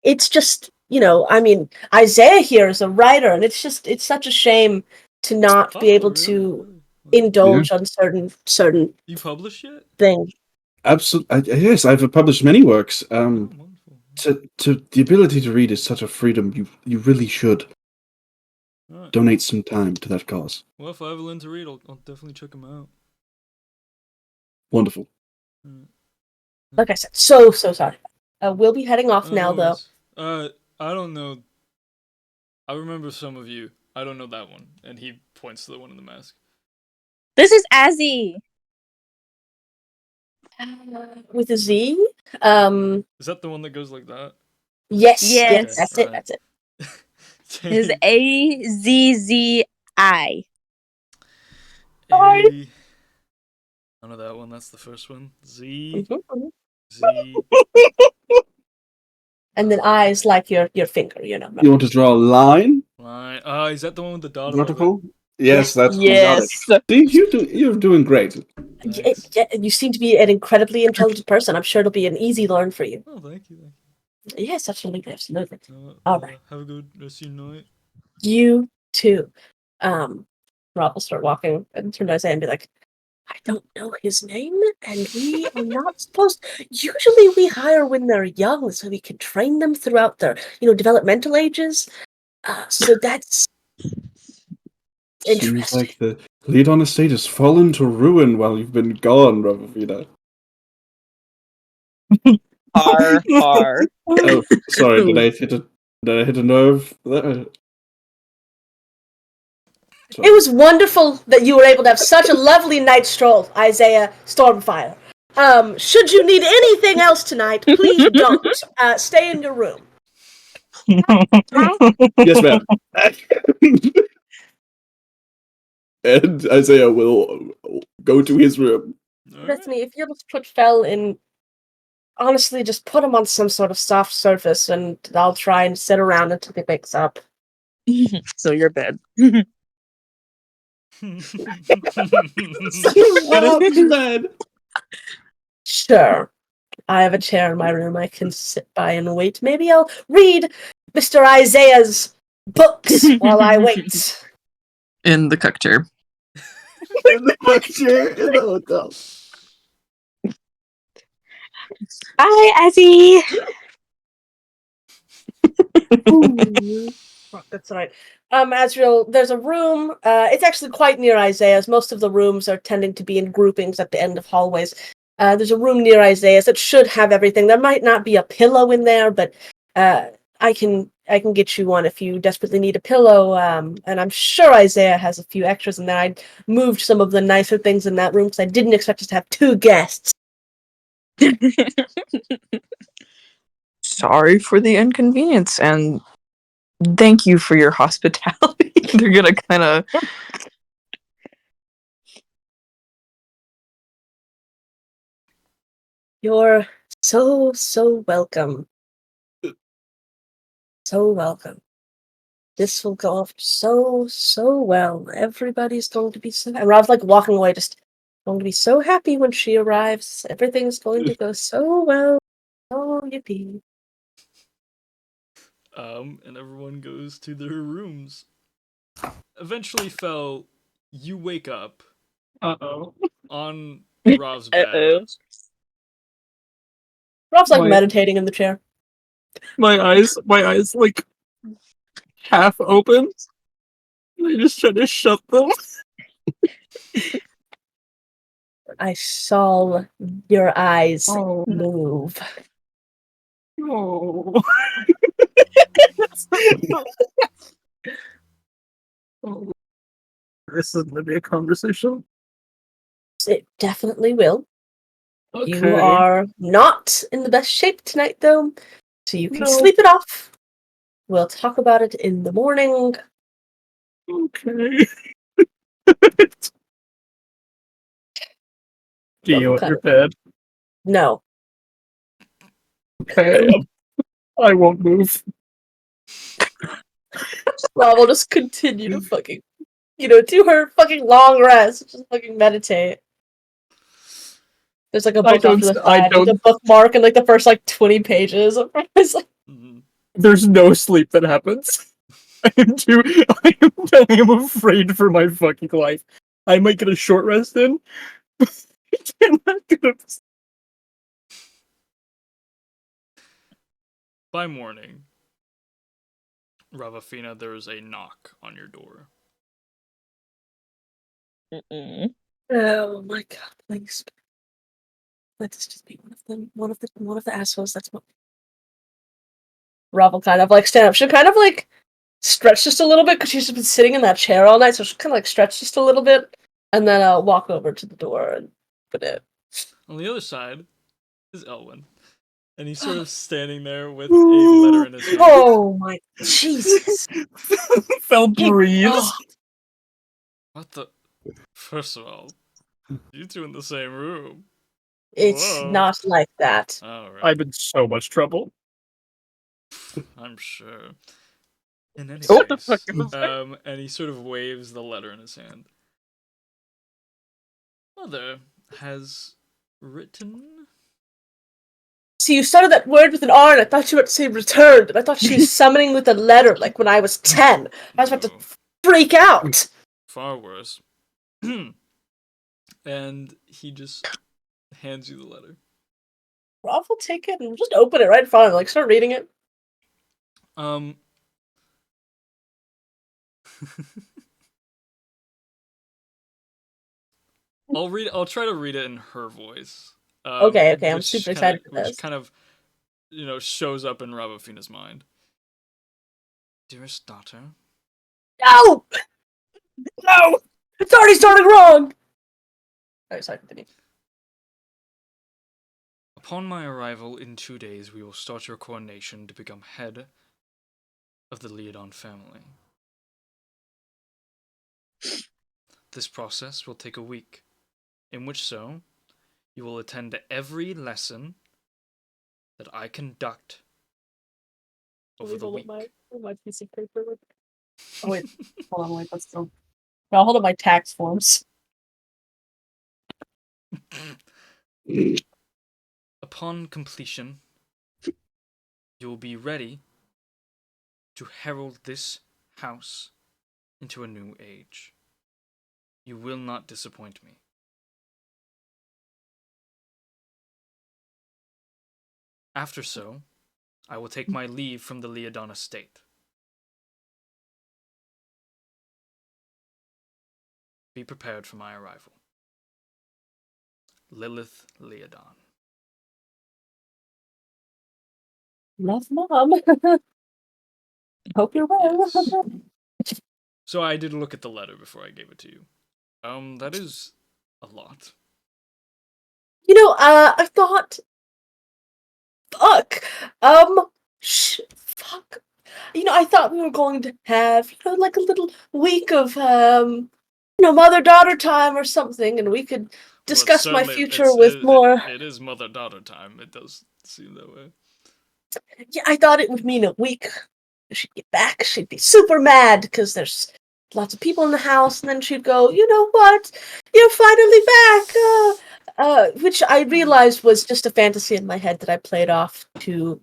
it's just, I mean, Isaiah here is a writer, and it's such a shame to not be able to indulge on certain You published yet? things. Absolutely. Yes, I've published many works. Wonderful. To the ability to read is such a freedom. You really should Alright. donate some time to that cause. Well, if I ever learn to read, I'll definitely check them out. Wonderful. Like I said, so sorry. We'll be heading off now, though. I don't know. I remember some of you. I don't know that one. And he points to the one in the mask. This is Azzy. With a Z? Is that the one that goes like that? Yes, Yes. that's it. That's it. Is A-Z-Z-I. A. None of that one. That's the first one. Z. Mhm. Z. And then I is like your finger, you know. You want to draw a line? Line. Is that the one with the dot above it? Vertical? Yes, that's you got it. Yes. See, you're doing great. Nice. You seem to be an incredibly intelligent person. I'm sure it'll be an easy learn for you. Oh, thank you. Yes, absolutely. All All right. Have a good rest of your night. You too. Rob will start walking and turn to Isaiah and be like, I don't know his name, and we are not supposed. Usually, we hire when they're young, so we can train them throughout their, developmental ages. So that's Seems interesting. like the Leadon estate has fallen to ruin while you've been gone, Ravavina. R. Oh, sorry, did I hit a nerve? It was wonderful that you were able to have such a lovely night stroll, Isaiah Stormfire. Should you need anything else tonight, please don't. Stay in your room. Yes, ma'am. And Isaiah will go to his room. Bethany, if you'll just put Fell in. Honestly, just put him on some sort of soft surface, and I'll try and sit around until he wakes up. So your bed. Get up in bed. Sure. I have a chair in my room I can sit by and wait. Maybe I'll read Mr. Isaiah's books while I wait. In the cook chair. In the picture in the hotel. Bye, Azzy. That's right. Azriel, there's a room. It's actually quite near Isaiah's. Most of the rooms are tending to be in groupings at the end of hallways. There's a room near Isaiah's that should have everything. There might not be a pillow in there, but I can get you one if you desperately need a pillow. And I'm sure Isaiah has a few extras in there. I moved some of the nicer things in that room because I didn't expect us to have 2 guests. Sorry for the inconvenience, and thank you for your hospitality. They're gonna kind of. You're so welcome. So welcome. This will go off so well. Everybody's going to be so. And Rob's like walking away, just going to be so happy when she arrives. Everything's going to go so well. Oh, yippee. And everyone goes to their rooms. Eventually, Fel, you wake up Uh-oh. on Rav's bed. Uh-oh. Rob's like Wait. meditating in the chair. My eyes like half open. I just try to shut them. I saw your eyes Oh. move. Oh. Oh. This is gonna be a conversation. It definitely will. Okay. You are not in the best shape tonight, though, so you can No. sleep it off. We'll talk about it in the morning. Okay. Do you want your bed? No. Okay. I won't move. Rob will just continue to fucking, do her fucking long rest. Just fucking meditate. There's like a book off to the side with a bookmark and like the first 20 pages. It's like, There's no sleep that happens. I am afraid for my fucking life. I might get a short rest in. I'm not gonna. By morning, Ravafina, there is a knock on your door. oh my god, please. Let this just be one of them. One of the assholes. That's what. Rob will kind of stand up. She'll kind of stretch just a little bit because she's just been sitting in that chair all night, so she'll kind of stretch just a little bit, and then I'll walk over to the door and open it. On the other side is Elwyn. And he's sort of standing there with a letter in his hand. Oh my Jesus! Fell He- breathes. oh, What the? First of all, you two in the same room. it's Whoa. not like that. All right. I'm in so much trouble. I'm sure. In any Shut the case, fuck up. and he sort of waves the letter in his hand. Mother has written. See, you started that word with an R, and I thought you were about to say returned, and I thought she was summoning with a letter, like when I was 10. I was about No, to freak out. far worse. And he just hands you the letter. Rob will take it and just open it right in front of him, like start reading it. I'll try to read it in her voice. Okay, I'm which super kinda- excited for Which this. kind of, shows up in Rabafina's mind. Dearest daughter, No! No! It's already starting wrong! Alright, sorry, continue. upon my arrival in 2 days, we will start your coronation to become head of the Leodon family. This process will take a week, in which you will attend every lesson that I conduct over the week. My piece of paper. Oh wait, hold on, let's go. I'll hold up my tax forms. Upon completion, you will be ready to herald this house into a new age. You will not disappoint me. After I will take my leave from the Leodon estate. Be prepared for my arrival. Lilith Leodon. Love, Mom. Hope you're well. Yes. So I did look at the letter before I gave it to you. That is a lot. I thought. Fuck. Fuck. I thought we were going to have, like a little week of, mother-daughter time or something, and we could discuss my future with more. It is mother-daughter time. It does seem that way. Yeah, I thought it would mean a week. She'd get back, she'd be super mad because there's lots of people in the house, and then she'd go, you know what? You're finally back! Which I realized was just a fantasy in my head that I played off to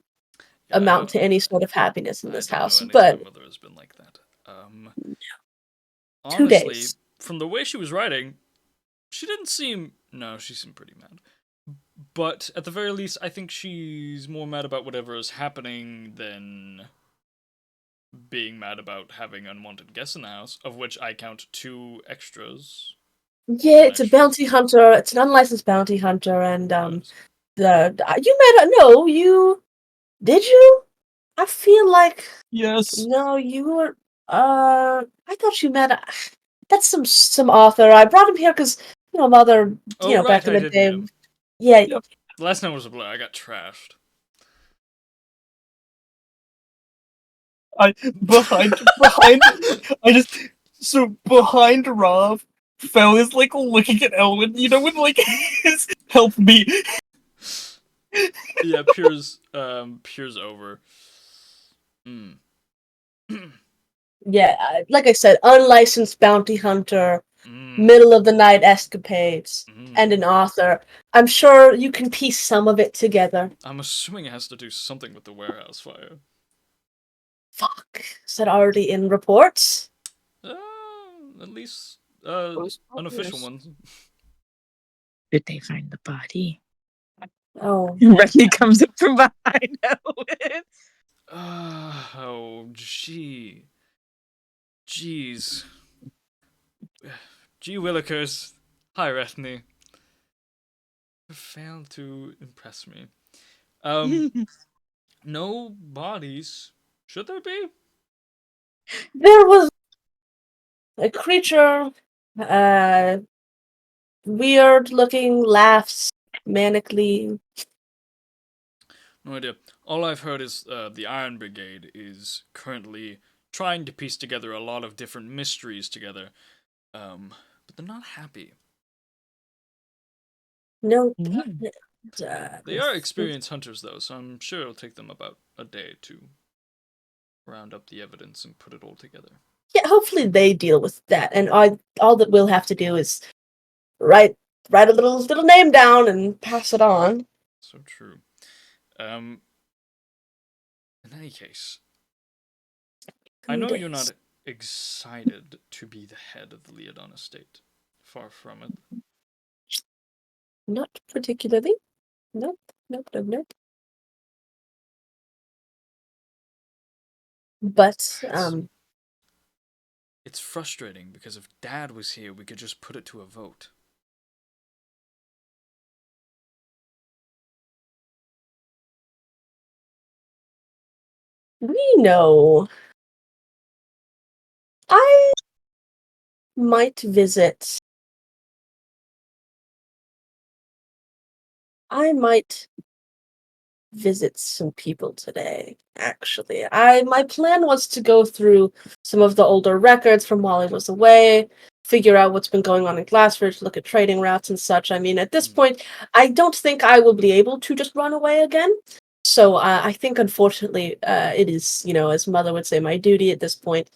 Yeah, amount to any sort of happiness in I this don't house. know any But time mother has been like that. 2 Honestly, days. from the way she was writing, she didn't seem. No, she seemed pretty mad. But at the very least, I think she's more mad about whatever is happening than being mad about having unwanted guests in the house, of which I count 2 extras. Yeah, it's a Extra. bounty hunter. It's an unlicensed bounty hunter, and Yes. you met. No, you did you? I feel like Yes. no, you were. I thought you met. That's some author. I brought him here because mother. Oh, right, back in I the did day. meet him. Yeah, Yep. The last night was a blur. I got trashed. Behind Rob, Fel is like looking at Elwyn, with like his help me. Yeah, Pure's over. yeah. Like I said, unlicensed bounty hunter, middle of the night escapades, and an author. I'm sure you can piece some of it together. I'm assuming it has to do something with the warehouse fire. Fuck. Is that already in reports? At least Those unofficial others. ones. Did they find the body? Oh. Remy comes up from behind Elwyn. Oh, jeez. Gee Willikers. Hi, Rethny. You failed to impress me. No bodies. Should there be? There was a creature, weird looking, laughs manically. No idea. All I've heard is the Iron Brigade is currently trying to piece together a lot of different mysteries together. But they're not happy. No. They are experienced hunters, though, so I'm sure it'll take them about a day to round up the evidence and put it all together. Yeah, hopefully they deal with that, and all that we'll have to do is write a little name down and pass it on. So true. In any case, I know you're not excited to be the head of the Leodon estate. Far from it. Not particularly. Nope. But It's frustrating because if Dad was here, we could just put it to a vote. we know. I might visit. I might visit some people today, actually. My plan was to go through some of the older records from while I was away, figure out what's been going on in Glassridge, look at trading routes and such. I mean, at this point, I don't think I will be able to just run away again. So I think, unfortunately, it is, as Mother would say, my duty at this point.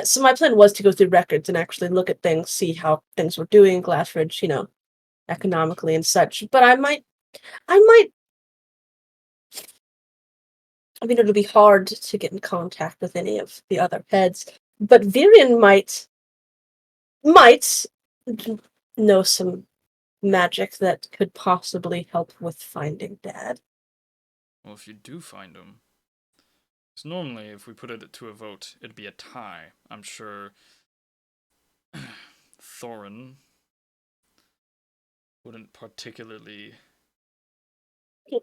So my plan was to go through records and actually look at things, see how things were doing in Glassridge, economically and such. But I might I mean, it'll be hard to get in contact with any of the other heads, but Virion might know some magic that could possibly help with finding Dad. Well, if you do find him, because normally if we put it to a vote, it'd be a tie. I'm sure Thorin wouldn't particularly.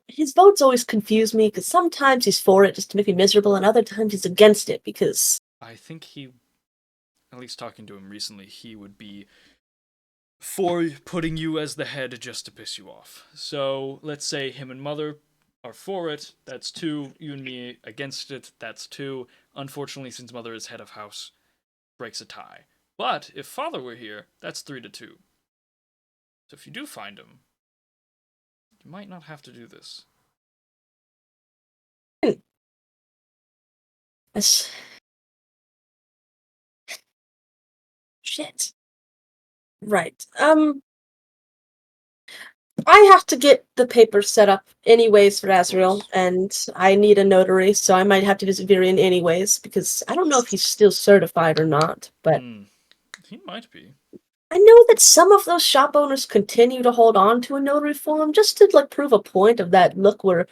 His votes always confuse me because sometimes he's for it just to make me miserable, and other times he's against it because. I think he, at least talking to him recently, he would be for putting you as the head just to piss you off. So let's say him and Mother are for it. That's 2. You and me against it. That's 2. Unfortunately, since Mother is head of house, breaks a tie. But if Father were here, that's 3-2. So if you do find him, you might not have to do this. Shit. Right. I have to get the papers set up anyways for Azrael, and I need a notary, so I might have to visit Virion anyways, because I don't know if he's still certified or not, but He might be. I know that some of those shop owners continue to hold on to a notary form just to prove a point of that. Look, we're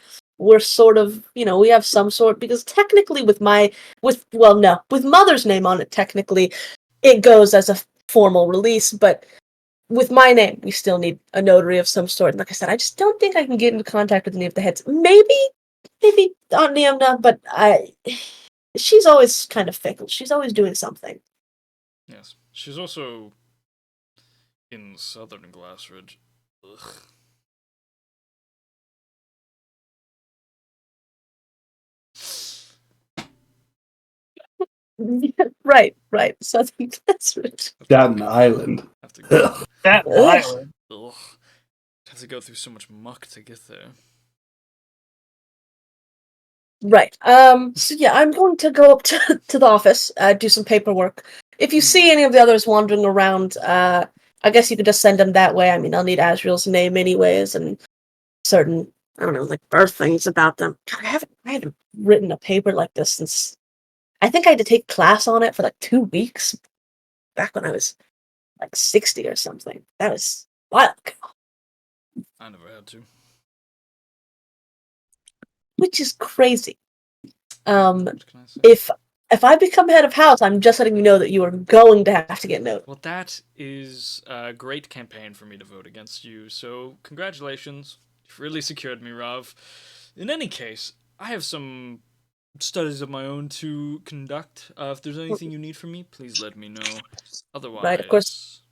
sort of, we have some sort, because technically with Mother's name on it, technically it goes as a formal release, but with my name, we still need a notary of some sort. And like I said, I just don't think I can get into contact with any of the heads. Maybe Aunt Niamna, but she's always kind of fickle. She's always doing something. Yes. She's also in southern Glassridge. Ugh. Right. Southern Glassridge. Staten Island. Have to go. That island. Ugh. Have to go through so much muck to get there. Right. So yeah, I'm going to go up to the office, do some paperwork. If you see any of the others wandering around, I guess you could just send them that way. I mean, I'll need Azrael's name anyways, and certain, I don't know, birth things about them. God, I haven't written a paper like this since, I think I had to take class on it for 2 weeks, back when I was 60 or something. That was a while ago. I never had to. Which is crazy. What can I say? If I become head of house, I'm just letting you know that you are going to have to get noted. Well, that is a great campaign for me to vote against you, so congratulations. You've really secured me, Rav. In any case, I have some studies of my own to conduct. If there's anything you need from me, please let me know. Otherwise... Right, of course.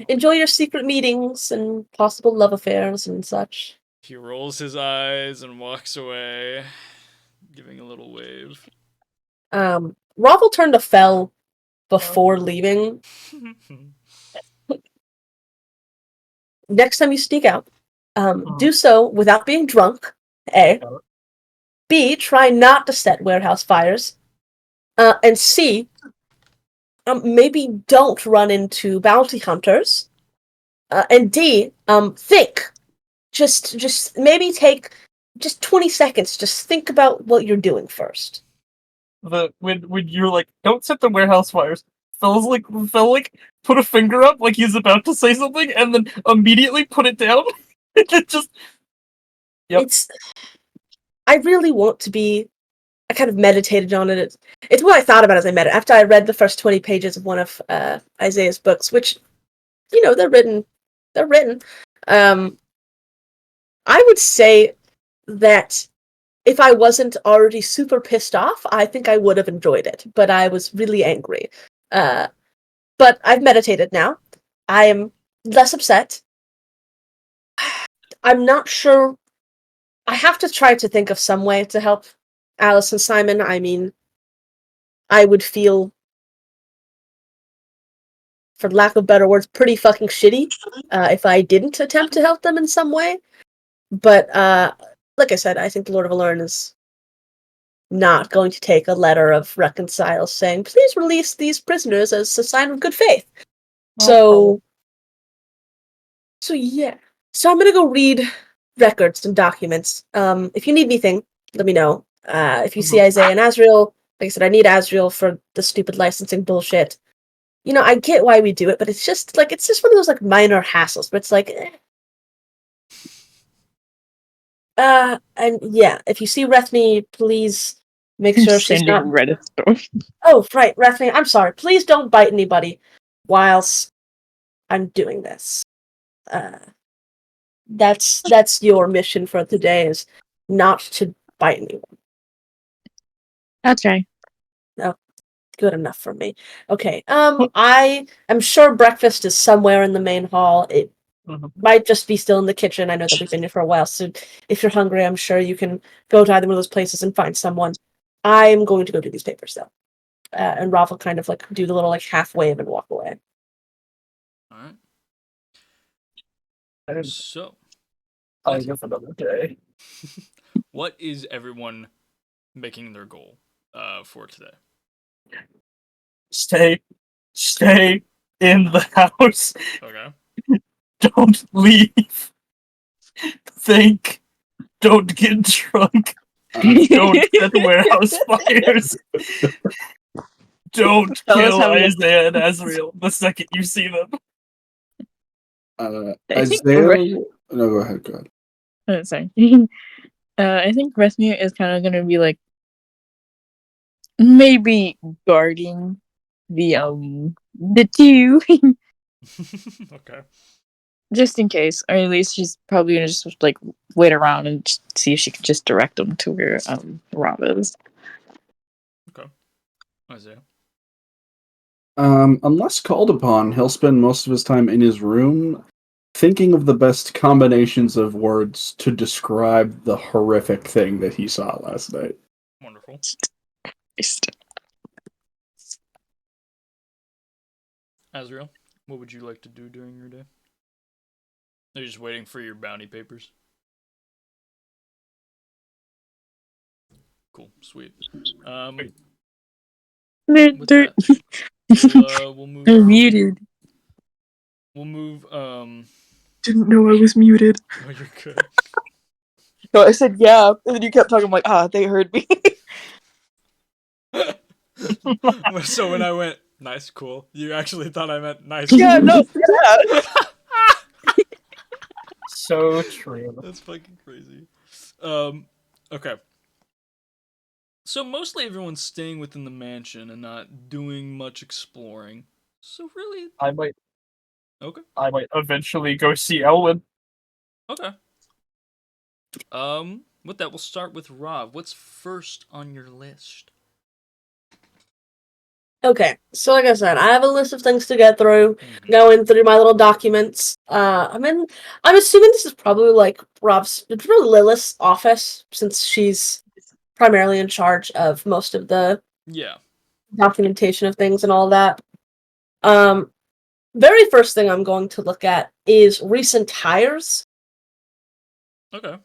Enjoy your secret meetings and possible love affairs and such. He rolls his eyes and walks away, giving a little wave. Rob will turn to Fel before leaving. Next time you sneak out, do so without being drunk, A. B, try not to set warehouse fires. And C, maybe don't run into bounty hunters. And D, think. Just maybe take just 20 seconds. Just think about what you're doing first. When you're like, don't set the warehouse fires, Phil put a finger up like he's about to say something, and then immediately put it down. It just Yep. I really want to be. I kind of meditated on it. It's what I thought about as I meditated. After I read the first 20 pages of one of Isaiah's books, which, they're written. I would say that if I wasn't already super pissed off, I think I would have enjoyed it. But I was really angry. But I've meditated now. I am less upset. I'm not sure. I have to try to think of some way to help Alice and Simon. I mean, I would feel, for lack of better words, pretty fucking shitty if I didn't attempt to help them in some way. But, like I said, I think the Lord of Alluren is not going to take a letter of reconcile saying, please release these prisoners as a sign of good faith. So yeah. So I'm gonna go read records and documents. If you need anything, let me know. If you see Isaiah and Azrael, like I said, I need Azrael for the stupid licensing bullshit. I get why we do it, but it's just one of those minor hassles. But it's and yeah, if you see Rethne, please make sure she's not. Reddit story. Oh, right, Rethne. I'm sorry. Please don't bite anybody whilst I'm doing this. That's your mission for today, is not to bite anyone. Okay. Good enough for me. Okay. I am sure breakfast is somewhere in the main hall. It might just be still in the kitchen. I know that we've been here for a while, so if you're hungry, I'm sure you can go to either one of those places and find someone. I'm going to go do these papers though. And Rob will kind of do the little half wave and walk away. All I right. didn't So, have another day. what is everyone making their goal for today? Stay in the house. Okay. Don't leave. Think. Don't get drunk. Don't set warehouse fires. Don't Tell us kill how many- Isaiah and Azrael the second you see them. I think Isaiah. No, go ahead. sorry. I think Rethmir is kind of going to be maybe guarding the two Okay. just in case, or at least she's probably gonna just wait around and see if she can just direct them to where Rob is. Okay. Isaiah. Unless called upon, he'll spend most of his time in his room thinking of the best combinations of words to describe the horrific thing that he saw last night. Wonderful. Azrael, what would you like to do during your day? Are you just waiting for your bounty papers? Cool, sweet. With that, we'll move. I'm muted. We'll move. Didn't know I was muted. Oh, you're good. So I said yeah, and then you kept talking. I'm like, they heard me. So when I went nice, cool, you actually thought I meant nice. Yeah, cool. no, yeah. So true. That's fucking crazy. Okay. So mostly everyone's staying within the mansion and not doing much exploring. So really, I might okay. eventually go see Elwyn. Okay. With that, we'll start with Rob. What's first on your list? Okay, so like I said, I have a list of things to get through. Mhm. Going through my little documents. I'm assuming this is probably like it's really Lilith's office since she's primarily in charge of most of the Yeah. documentation of things and all that. Very first thing I'm going to look at is recent hires, Okay.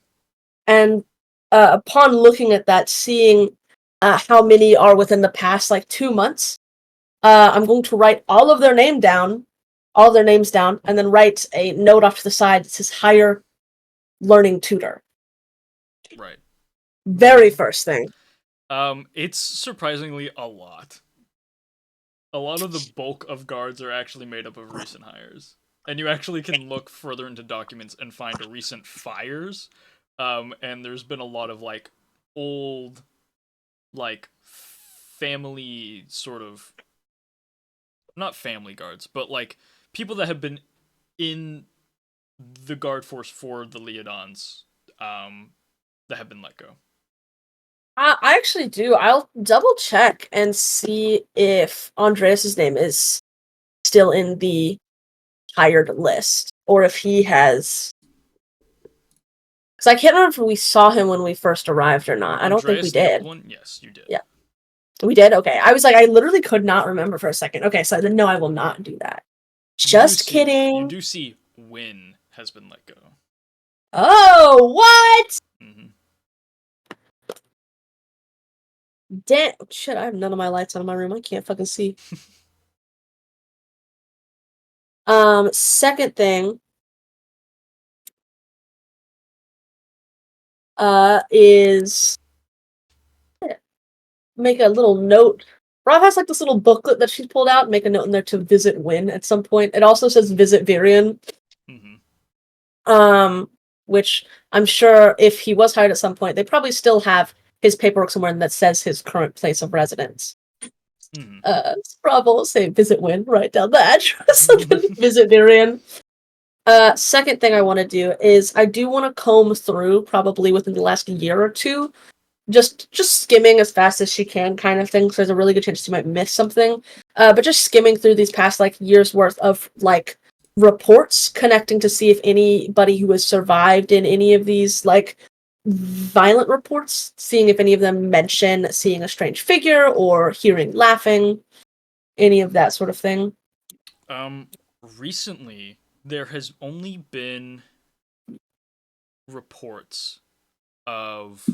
and upon looking at that, seeing how many are within the past like 2 months. I'm going to write all their names down, and then write a note off to the side that says hire learning tutor. Right. Very first thing. It's surprisingly a lot. A lot of the bulk of guards are actually made up of recent hires. And you actually can look further into documents and find recent fires. And there's been a lot of like old like family sort of not family guards, but like people that have been in the guard force for the Leodons that have been let go. I actually do. I'll double check and see if Andreas's name is still in the hired list, or if he has. Because I can't remember if we saw him when we first arrived or not. I don't think we Andreas, the old did. one? Yes, you did. Yeah. We did? Okay. I was like, I literally could not remember for a second. Okay, so then no, I will not do that. Just kidding. You do see Win has been let go. Oh, what? Mm-hmm. Damn. Shit, I have none of my lights on in my room. I can't fucking see. Second thing. Is make a little note. Rob has like this little booklet that she's pulled out. Make a note in there to visit Win at some point. It also says visit Virion. Mm-hmm. Which I'm sure if he was hired at some point, they probably still have his paperwork somewhere that says his current place of residence. Mm-hmm. Bravo will say visit Win, write down the address, and then visit Virion. Second thing I want to do is I do want to comb through probably within the last year or two, just skimming as fast as she can, kind of thing. So there's a really good chance she might miss something. But just skimming through these past like years worth of like reports, connecting to see if anybody who has survived in any of these like violent reports, seeing if any of them mention seeing a strange figure or hearing laughing, any of that sort of thing. Recently there has only been reports of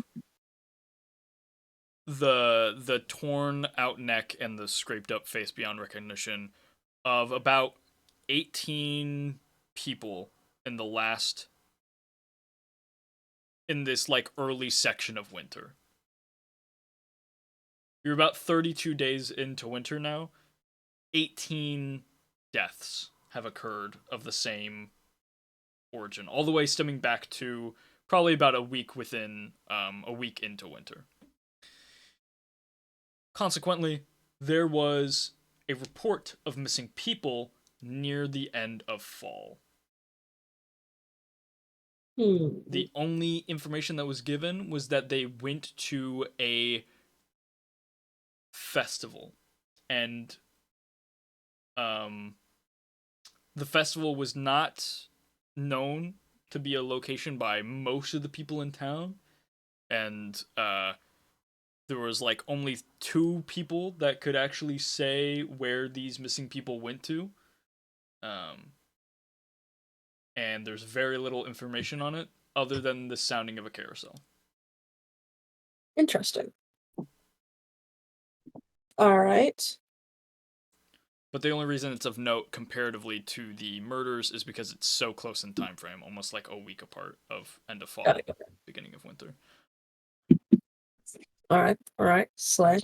the torn out neck and the scraped up face beyond recognition of about 18 people in this like early section of winter. You're about 32 days into winter now. 18 deaths have occurred of the same origin, all the way stemming back to probably about a week into winter. Consequently, there was a report of missing people near the end of fall. The only information that was given was that they went to a festival, and the festival was not known to be a location by most of the people in town, and there was like only 2 people that could actually say where these missing people went to, and there's very little information on it other than the sounding of a carousel. Interesting. All right. But the only reason it's of note comparatively to the murders is because it's so close in time frame, almost like a week apart of end of fall, beginning of winter. All right, slay.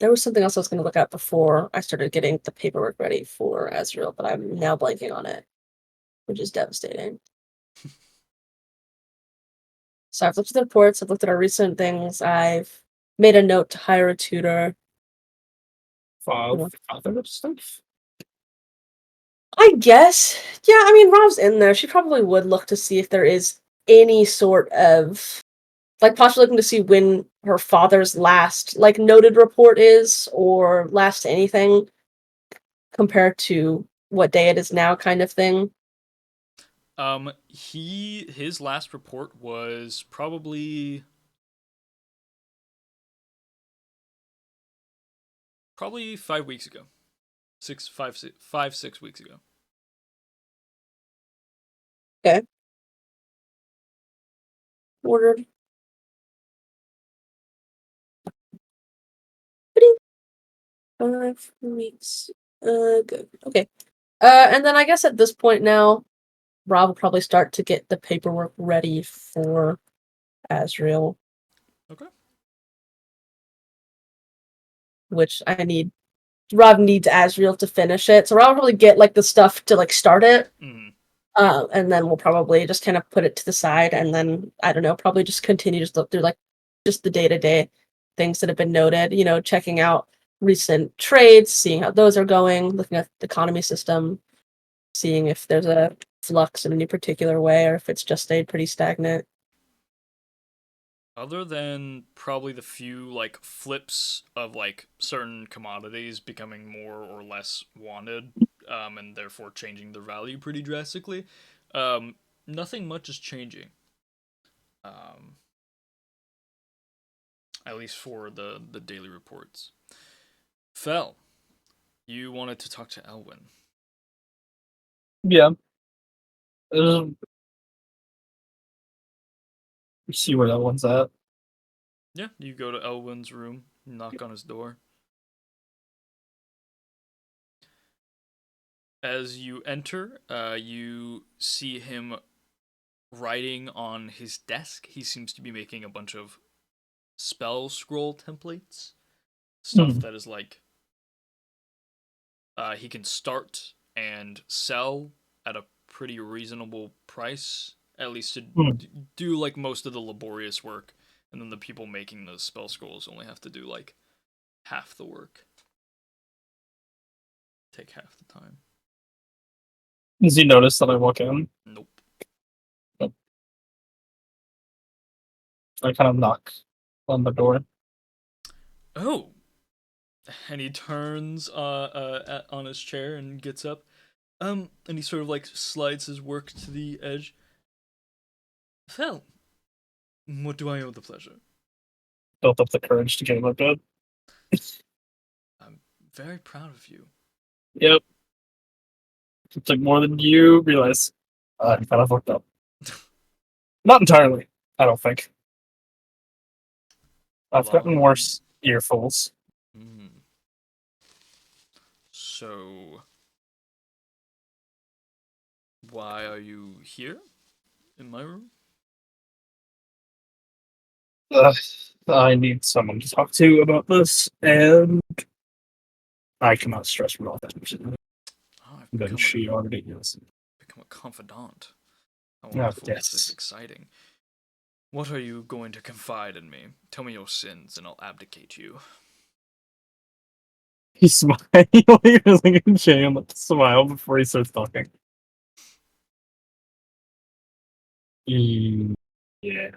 There was something else I was going to look at before I started getting the paperwork ready for Azrael, but I'm now blanking on it, which is devastating. So I've looked at the reports, I've looked at our recent things, I've made a note to hire a tutor. Other stuff? I guess. Yeah, I mean, Rob's in there. She probably would look to see if there is any sort of like possibly looking to see when her father's last like noted report is or last anything compared to what day it is now kind of thing. His last report was probably 5 weeks ago. 6 weeks ago. Okay. Ordered. 5 weeks. Good. Okay. And then I guess at this point now, Rob will probably start to get the paperwork ready for Asriel. Okay. Which Rob needs Asriel to finish it. So Rob will probably get like the stuff to like start it. Mm-hmm. And then we'll probably just kind of put it to the side and then I don't know, probably just continue to look through like just the day-to-day things that have been noted, checking out recent trades, seeing how those are going, looking at the economy system, seeing if there's a flux in any particular way or if it's just stayed pretty stagnant. Other than probably the few like flips of like certain commodities becoming more or less wanted, and therefore changing their value pretty drastically, nothing much is changing. At least for the daily reports. Fel, you wanted to talk to Elwyn. Yeah. See where that one's at. Yeah, you go to Elwyn's room, knock on his door. As you enter, you see him writing on his desk. He seems to be making a bunch of spell scroll templates. Stuff that is like he can start and sell at a pretty reasonable price, at least to do like most of the laborious work, and then the people making those spell scrolls only have to do like half the work. Take half the time. Does he notice that I walk in? Nope. I kind of knock on the door. Oh. And he turns on his chair and gets up. And he sort of like slides his work to the edge. Fel, what do I owe the pleasure? Built up the courage to get him out of bed. I'm very proud of you. Yep. It took more than you realize. I kind of fucked up. Not entirely, I don't think. I've gotten worse earfuls. So, why are you here in my room? I need someone to talk to about this, and I cannot stress her off that much. Then she already is. Become a confidant. How wonderful. Yes. This is exciting. What are you going to confide in me? Tell me your sins, and I'll abdicate you. He's smiling. He doesn't get shame. Smile before he starts talking. Yeah.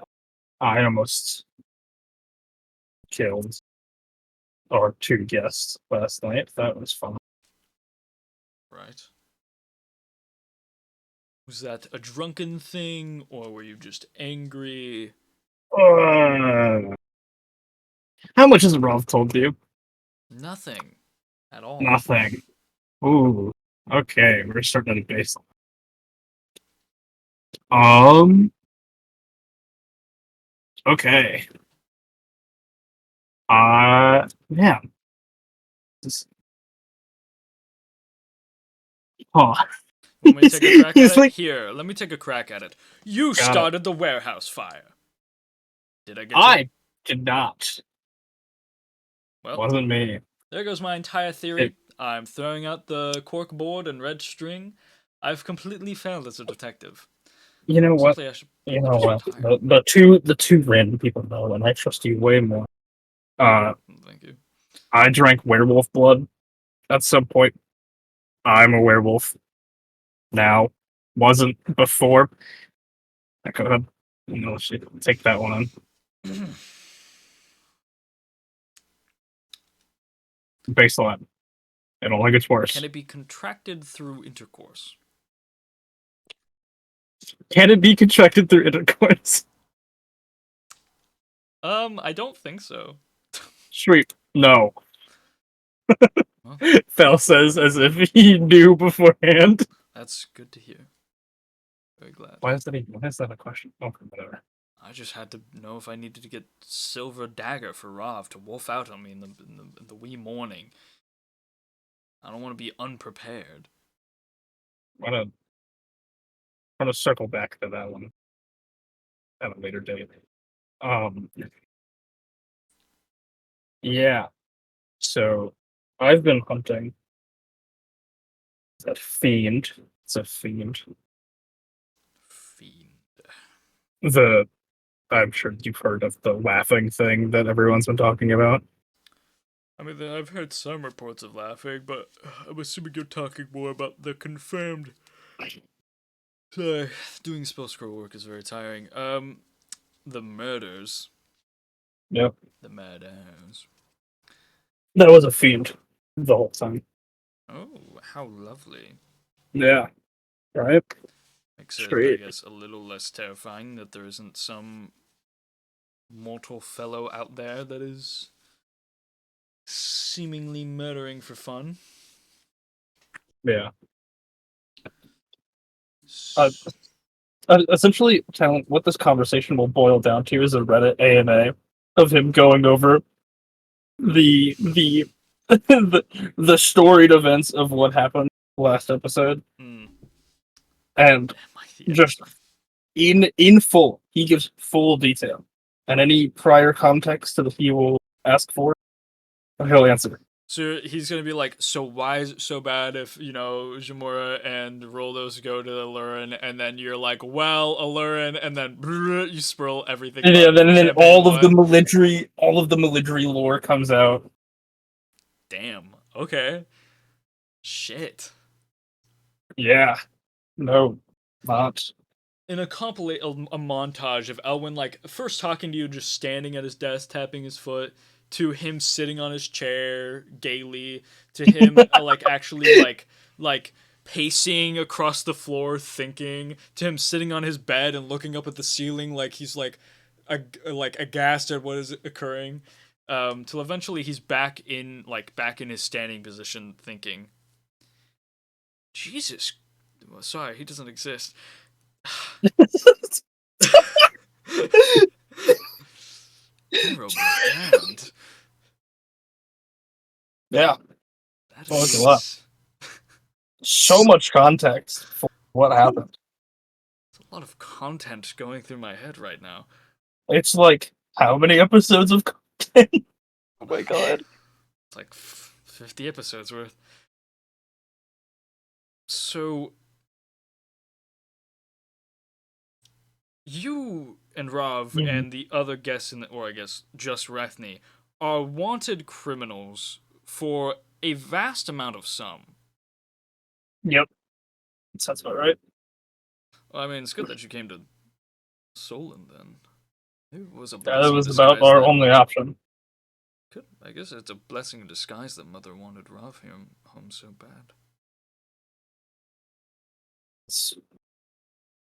I almost killed our 2 guests last night. That was fun. Right. Was that a drunken thing, or were you just angry? How much has Rolf told you? Nothing. At all. Nothing. Ooh. Okay, we're starting at a baseline. Okay. Yeah. Huh. Want me to take a crack at it? Like, Here, let me take a crack at it. You started the warehouse fire. Did I get you? I did not. Well, wasn't me. There goes my entire theory. I'm throwing out the cork board and red string. I've completely failed as a detective. You know what? You know what? The two random people know, and I trust you way more. Thank you. I drank werewolf blood at some point. I'm a werewolf now. Wasn't before. Go ahead. No shit. Take that one on. Baseline. I don't think it's worse. Can it be contracted through intercourse? Can it be contracted through intercourse? I don't think so. Sweet. No. Well, Fel says as if he knew beforehand. that's good to hear. Very glad. Why is that a question? Okay, whatever. I just had to know if I needed to get silver dagger for Rav to wolf out on me in the wee morning. I don't want to be unprepared. I'm gonna circle back to that one at a later date. Yeah. So I've been hunting that fiend. It's a fiend. Fiend. I'm sure you've heard of the laughing thing that everyone's been talking about. I mean, I've heard some reports of laughing, but I'm assuming you're talking more about the confirmed. Sorry, doing spell scroll work is very tiring. The murders. Yep. The murders. That was a fiend the whole time. Oh, how lovely. Yeah. Right? Makes it, I Straight. guess, a little less terrifying that there isn't some mortal fellow out there that is seemingly murdering for fun. Yeah. Essentially, Talent, what this conversation will boil down to is a Reddit AMA of him going over the the storied events of what happened last episode, and just in full, he gives full detail, and any prior context that he will ask for, he'll answer. So he's gonna be like, so why is it so bad if, Jamura and Roldos go to Alurin, and then you're like, well, Alurin, and then you spurl everything. And yeah, then Champagne all of the one. Malidri lore comes out. Damn. Okay. Shit. Yeah. No, not. In a montage of Elwyn first talking to you, just standing at his desk, tapping his foot, to him sitting on his chair gaily, to him actually pacing across the floor thinking, to him sitting on his bed and looking up at the ceiling like he's aghast at what is occurring, till eventually he's back in his standing position thinking. Jesus, well, sorry, he doesn't exist. Yeah. That Oh, is a lot. So much context for what happened. a lot of content going through my head right now. It's like, how many episodes of content? Oh my god. It's like 50 episodes worth. So you and Rav and the other guests or I guess just Rethny, are wanted criminals for a vast amount of sum. Yep. Sounds about right. Well, I mean, it's good that you came to Solon then. It was a That blessing was in about disguise our that- only option. Good. I guess it's a blessing in disguise that Mother wanted Rav here home so bad. It's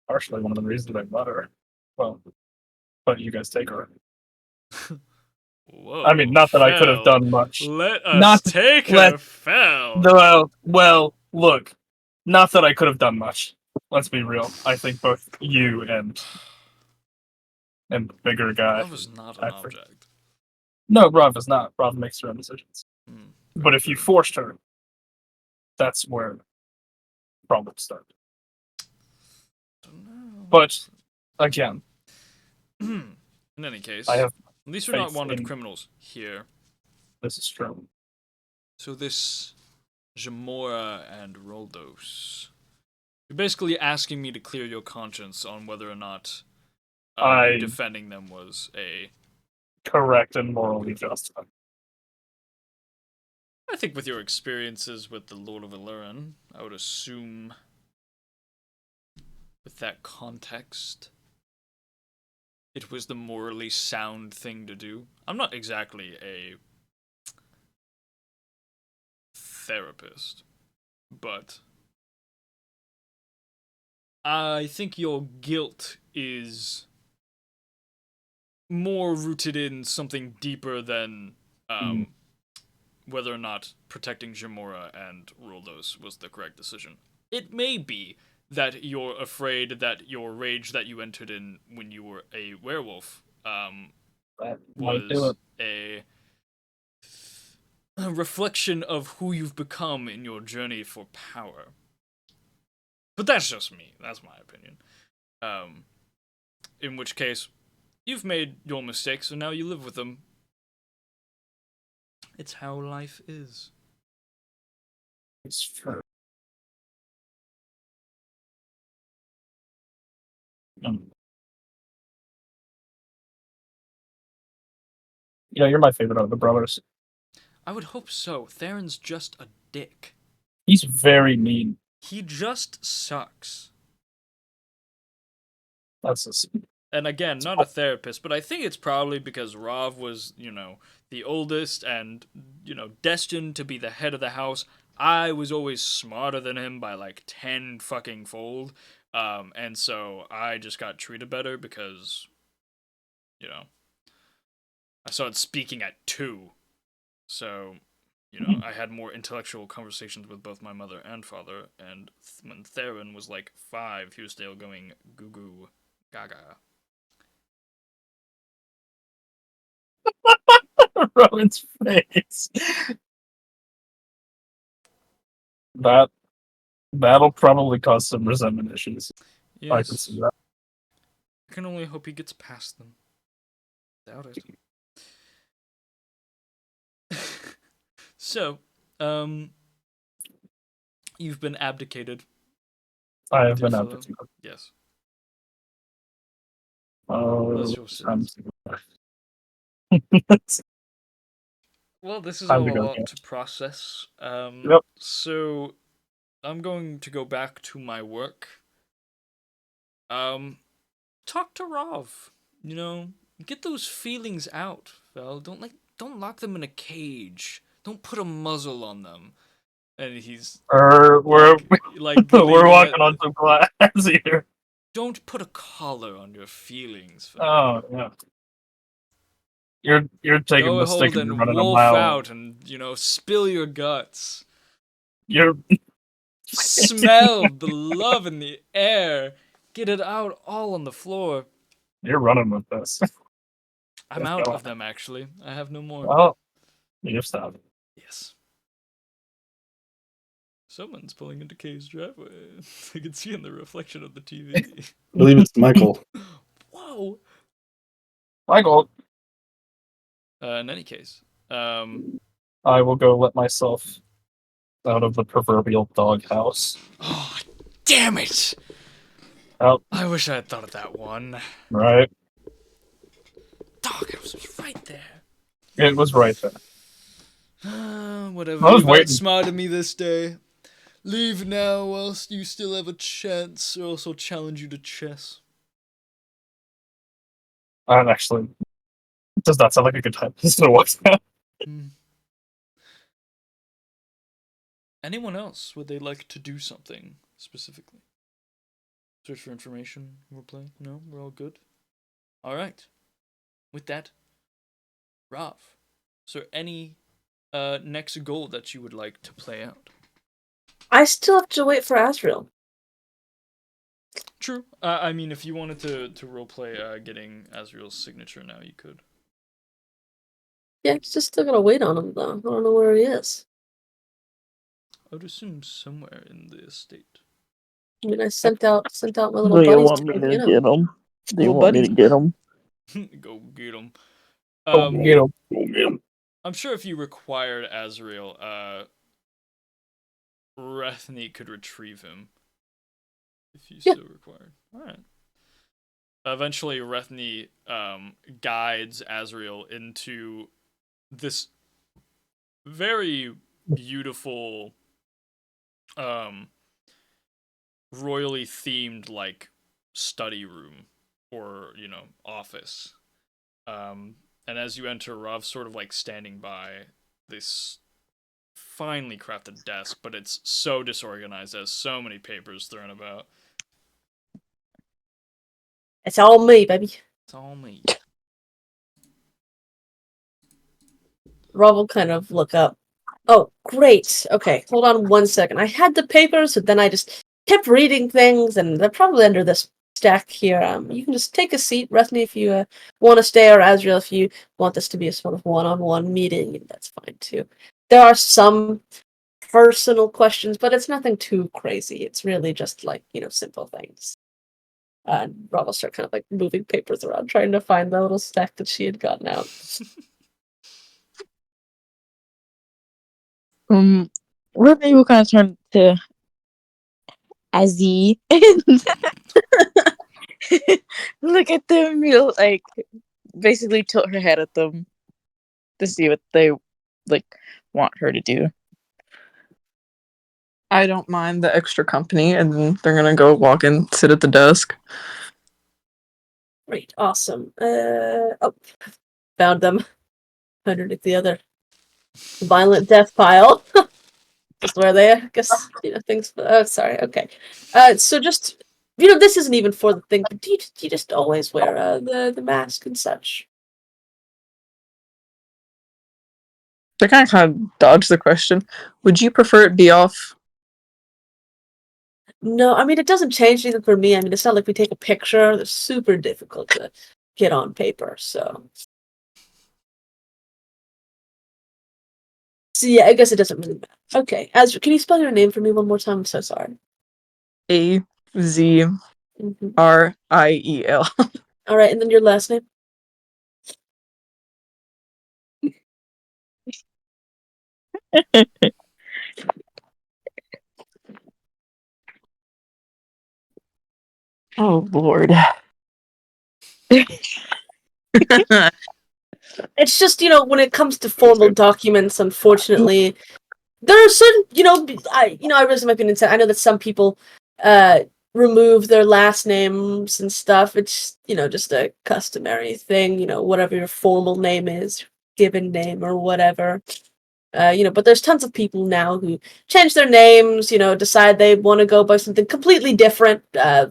partially one of the reasons I bought her. Well, but you guys take her. Whoa. I mean, not that I could have Fel. done much. Let us Not- take let- her, Fel. Well, look, not that I could have done much. Let's be real. I think both you and bigger guy. Rav is not an object. No, Rav is not. Rav makes her own decisions. But if you forced her, that's where problems start. But again, in any case, I have at least we're not faith wanted in- criminals here. this is true. So this Jamora and Roldos, you're basically asking me to clear your conscience on whether or not defending them was a correct and morally justified. I think with your experiences with the Lord of Alurin, I would assume with that context, it was the morally sound thing to do. I'm not exactly a therapist, but I think your guilt is more rooted in something deeper than whether or not protecting Jamora and Roldos was the correct decision. It may be that you're afraid that your rage that you entered in when you were a werewolf That might do was it. a reflection of who you've become in your journey for power. But that's just me. That's my opinion. In which case, you've made your mistakes and now you live with them. It's how life is. It's true. Yeah, you're my favorite of the brothers. I would hope so. Theron's just a dick. He's very mean. He just sucks. That's just... And again, not a therapist, but I think it's probably because Rav was, the oldest and, destined to be the head of the house. I was always smarter than him by like 10 fucking fold. And so I just got treated better because, I started speaking at 2. So, I had more intellectual conversations with both my mother and father. And when Theron was like 5, he was still going goo goo gaga. Rowan's face. That'll probably cause some resentment issues. Yes. I can see that. I can only hope he gets past them. Doubt it. So, you've been abdicated. I have dear been fellow. abdicated. Yes. Oh, Bless your time sins. to go. Well, this is Time all to a go, lot yeah. to process. Yep. So, I'm going to go back to my work. Talk to Rav. Get those feelings out, Vel. Don't lock them in a cage. Don't put a muzzle on them. And he's We're like we're walking on some glass here. Don't put a collar on your feelings, Vel. Oh yeah. You're taking Go the stick hold and you're and running a wolf mile. out and spill your guts. You're Smell the love in the air. Get it out all on the floor. you're running with this. I'm Let's out go. of them, actually. I have no more. Well, you've stopped. Yes. Someone's pulling into Kay's driveway. I can see in the reflection of the TV. I believe it's Michael. Whoa. Michael, In any case, I will go let myself out of the proverbial doghouse. oh, damn it! Out, I wish I had thought of that one. right? Doghouse was right there. It was right there. Whatever. I was You've waiting. outsmarted me this day. Leave now whilst you still have a chance, or else I'll challenge you to chess. And actually, does not sound like a good time. So what's that? Anyone else, would they like to do something specifically? Search for information, roleplay? No, we're all good? Alright. With that, Rav, is there any next goal that you would like to play out? I still have to wait for Asriel. True. I mean, if you wanted to roleplay getting Azriel's signature now, you could. Yeah, it's just still gotta wait on him though. I don't know where he is. I would assume somewhere in the estate. I mean, I sent out my little Do you buddies want to me go to get him. get him? Do you Little want me to buddies. get him? Go get him. Go get him. Go get him. I'm sure if you required Azriel, Rethny could retrieve him. If you still required. Alright. Eventually, Rethny guides Azriel into this very beautiful, royally themed, like, study room. or office. And as you enter, Rav's sort of like standing by this finely crafted desk, but it's so disorganized. There's so many papers thrown about. It's all me, baby. It's all me. Rob will kind of look up. Oh, great. Okay, hold on 1 second. I had the papers, but then I just kept reading things, and they're probably under this stack here. You can just take a seat, Rethny, if you want to stay, or Azrael, if you want this to be a sort of one-on-one meeting, that's fine too. There are some personal questions, but it's nothing too crazy. It's really just like, simple things. And Rob will start kind of like moving papers around, trying to find the little stack that she had gotten out. Ruby will kind of turn to Azzy and look at them. You'll like basically tilt her head at them to see what they like want her to do. I don't mind the extra company, and then they're gonna go walk and sit at the desk. Great, awesome. Found them underneath the other violent death pile. Just where they, I guess, things. Oh, sorry. Okay. So just, this isn't even for the thing. But do you just always wear the mask and such? They kind of dodge the question. Would you prefer it be off? No, I mean it doesn't change anything for me. I mean it's not like we take a picture. They're super difficult to get on paper. So yeah, I guess it doesn't really matter. Okay, Azra, can you spell your name for me one more time? I'm so sorry. AZRIEL. All right, and then your last name. Oh Lord. It's just when it comes to formal documents, unfortunately, there are certain I realize it might be insane. I know that some people remove their last names and stuff. It's just a customary thing. Whatever your formal name is, given name or whatever. But there's tons of people now who change their names, decide they want to go by something completely different,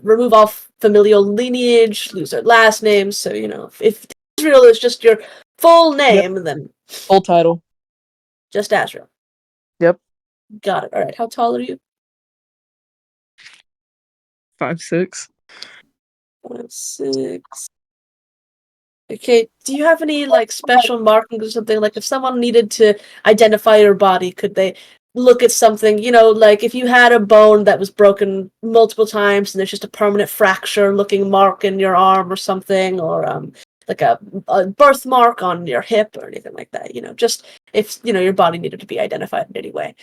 remove all familial lineage, lose their last names. So, if Israel is just your full name, then Full title. just Azrael. Yep. Got it. All right. How tall are you? 5'6". 5'6". Okay, do you have any special markings or something? Like if someone needed to identify your body, could they look at something, like if you had a bone that was broken multiple times and there's just a permanent fracture looking mark in your arm or something, or like a birthmark on your hip or anything like that, just if your body needed to be identified in any way.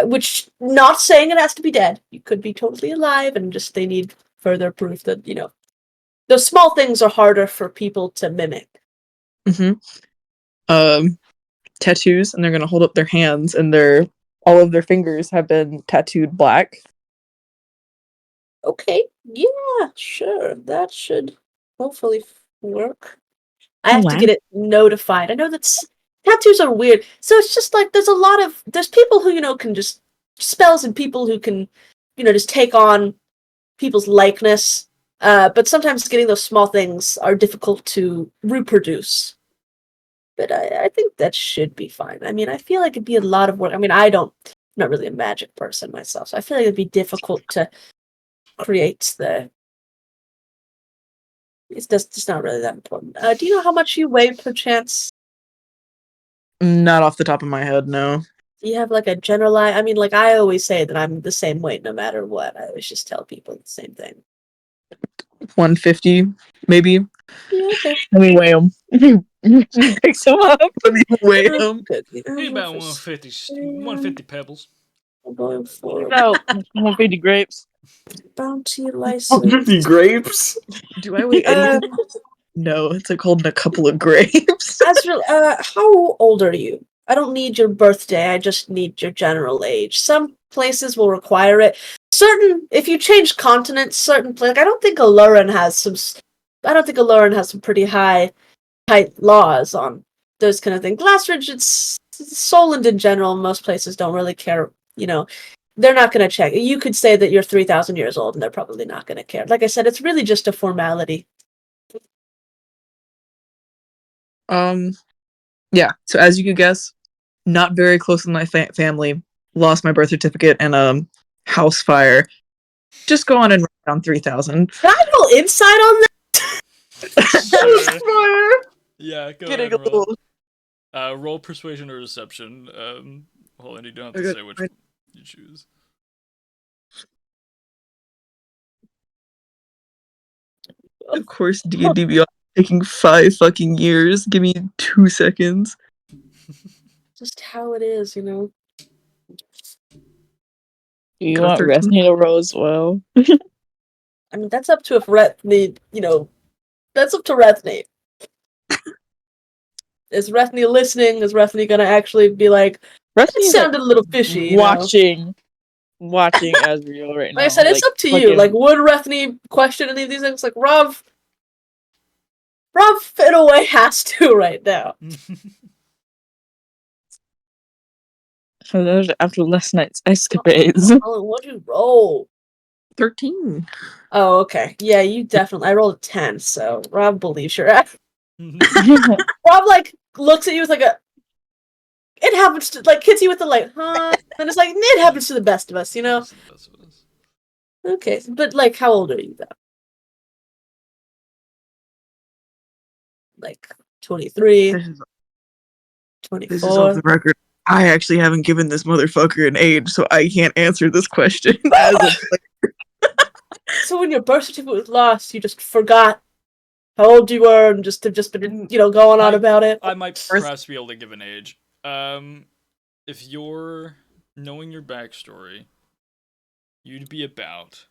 Which not saying it has to be dead. You could be totally alive and just they need further proof that, those small things are harder for people to mimic. Tattoos, and they're gonna hold up their hands, and all of their fingers have been tattooed black. Okay, yeah, sure. That should hopefully work. I have to get it notified. I know that tattoos are weird. So it's just like there's people who, can just spells and people who can, just take on people's likeness. But sometimes getting those small things are difficult to reproduce. But I think that should be fine. I mean, I feel like it'd be a lot of work. I mean, I'm not really a magic person myself, so I feel like it'd be difficult to create it's just not really that important. Do you know how much you weigh per chance? Not off the top of my head, no. Do you have a general I mean, I always say that I'm the same weight no matter what. I always just tell people the same thing. 150, maybe. Yeah, okay. Let me weigh them. Pick some up. Let me weigh them. Maybe about 150 pebbles. I'm going for About 150 grapes. bounty license. 150 grapes? Do I weigh anything? No, it's holding a couple of grapes. Azrael, how old are you? I don't need your birthday, I just need your general age. Some places will require it. If you change continents, certain places, I don't think Aluran has some I don't think Aloran has some pretty tight laws on those kind of things. Glassridge, it's Solent in general. Most places don't really care. They're not going to check. You could say that you're 3,000 years old, and they're probably not going to care. Like I said, it's really just a formality. Yeah. So as you could guess, not very close with my family. Lost my birth certificate in a house fire. Just go on and write down 3,000. Can I roll insight on Sure. Yeah, go Getting ahead a and roll. little. Roll persuasion or deception. Holland, you don't have to say which one you choose. Of course, D&D Beyond taking 5 fucking years. Give me 2 seconds. just how it is, Do you Got a want 13. Resney to roll as well? I mean, that's up to if Rethny, that's up to Rethny. Is Rethny listening? Is Rethny gonna actually be like, that Resney's sounded a little fishy, watching Asriel right now. Like I said, it's up to you. Like, would Rethny question any of these things? Like, Rav in a way has to right now. After last night's escapades. Oh, what'd you roll? 13. Oh, okay. Yeah, you definitely. I rolled a 10, so Rob believes you're at. Rob, looks at you with, it happens to, hits you with the, huh? And it's like, it happens to the best of us, Okay, but, how old are you, though? 23, This is 24. off the record. I actually haven't given this motherfucker an age, so I can't answer this question. So when your birth certificate was lost, you just forgot how old you were and just have been, going on about it? I might perhaps be able to give an age. If you're knowing your backstory, you'd be about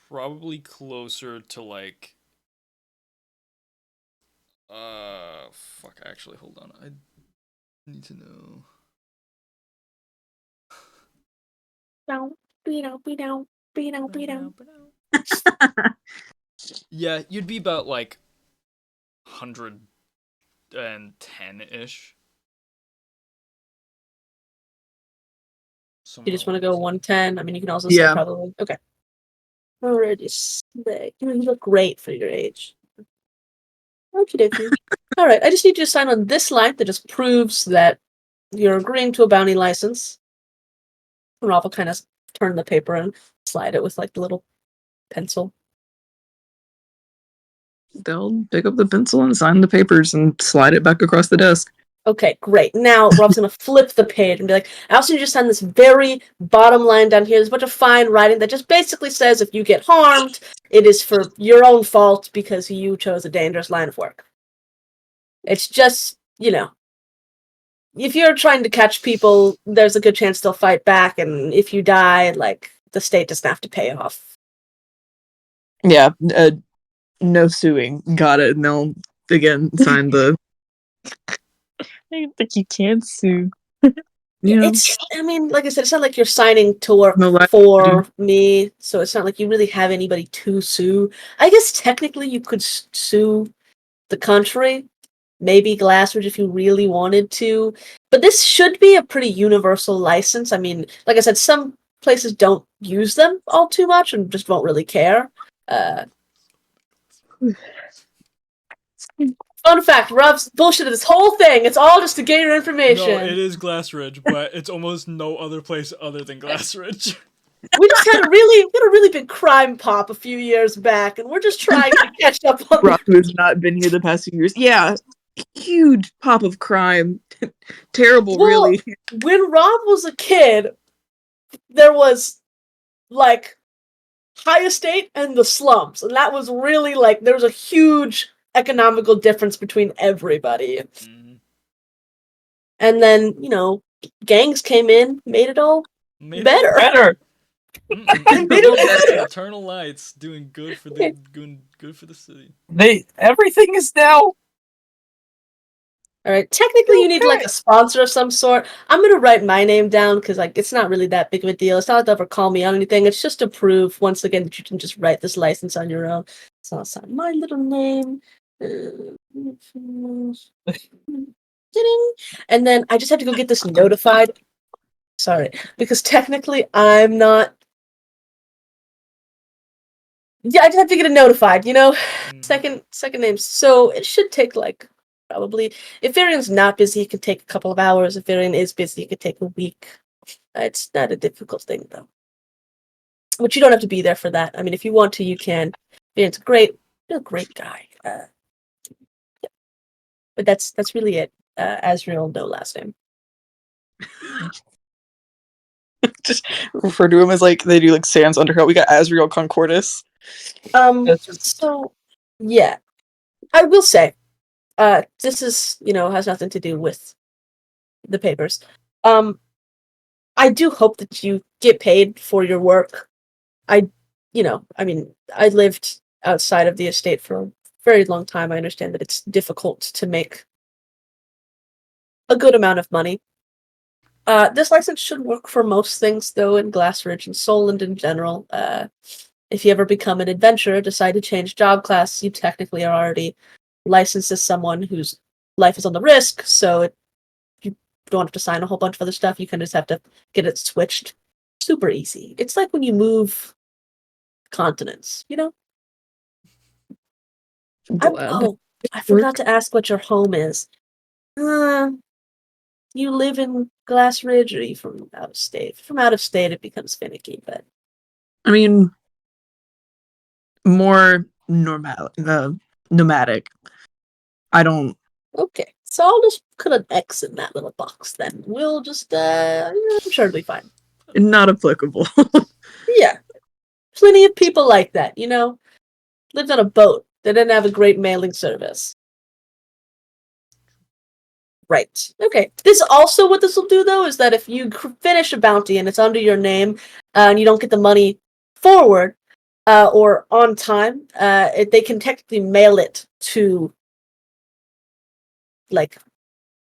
probably closer to actually, hold on. I need to know. Yeah, you'd be about 110-ish. You just want to go 110? I mean, you can also say probably. Okay. Already slay. You look great for your age. Okie dokie. Alright, I just need you to sign on this line that just proves that you're agreeing to a bounty license. And Rob will kind of turn the paper and slide it with the little pencil. They'll pick up the pencil and sign the papers and slide it back across the desk. Okay, great. Now Rob's gonna flip the page and be like, I also need you to sign this very bottom line down here. There's a bunch of fine writing that just basically says if you get harmed, it is for your own fault because you chose a dangerous line of work. It's just, if you're trying to catch people, there's a good chance they'll fight back, and if you die, the state doesn't have to pay off. Yeah, no suing. Got it. And they'll, again, sign the... I think you can sue. It's, like I said, it's not like you're signing to work for me, so it's not like you really have anybody to sue. I guess technically you could sue the country, maybe Glassridge if you really wanted to, but this should be a pretty universal license. I mean, like I said, some places don't use them all too much and just won't really care. Fun fact, Rob's bullshitted this whole thing. It's all just to get your information. No, it is Glassridge, but it's almost no other place other than Glassridge. We just had a really big crime pop a few years back, and we're just trying to catch up on Rob, who has not been here the past few years. Yeah, huge pop of crime. Terrible, really. When Rob was a kid, there was, high estate and the slums, and that was really, there was a huge economical difference between everybody. Mm. And then, gangs came in, made it all better. Better. Eternal Lights doing good for the city. Everything is now All right. Technically, you need like a sponsor of some sort. I'm gonna write my name down because like it's not really that big of a deal. It's not like they'll ever call me on anything. It's just to prove once again that you can just write this license on your own. So I'll sign my little name. And then I just have to go get this notified. Sorry, because technically I'm not. Yeah, I just have to get it notified. Second name. So it should take like probably. If Varian's not busy, it could take a couple of hours. If Varian is busy, it could take a week. It's not a difficult thing though. But you don't have to be there for that. I mean, if you want to, you can. Varian's a great guy. Yeah. But that's really it. Azrael, no last name. Just refer to him as like they do like Sans undercoat. We got Azrael Concordis. So yeah, I will say, this is has nothing to do with the papers. I do hope that you get paid for your work. I mean, I lived outside of the estate for a very long time. I understand that it's difficult to make a good amount of money. This license should work for most things, though, in Glassridge and Solent in general. If you ever become an adventurer, decide to change job class, you technically are already licensed as someone whose life is on the risk, so you don't have to sign a whole bunch of other stuff. You can just have to get it switched. Super easy. It's like when you move continents, I forgot to ask what your home is. You live in Glass Ridge, or are you from out of state? From out of state, it becomes finicky, but I mean, more nomadic. I don't. okay. So I'll just put an X in that little box then. We'll just, I'm sure it'll be fine. Not applicable. Yeah. Plenty of people like that, lived on a boat. They didn't have a great mailing service. Right. Okay. What this will do, though, is that if you finish a bounty and it's under your name, and you don't get the money forward, or on time, they can technically mail it to, like,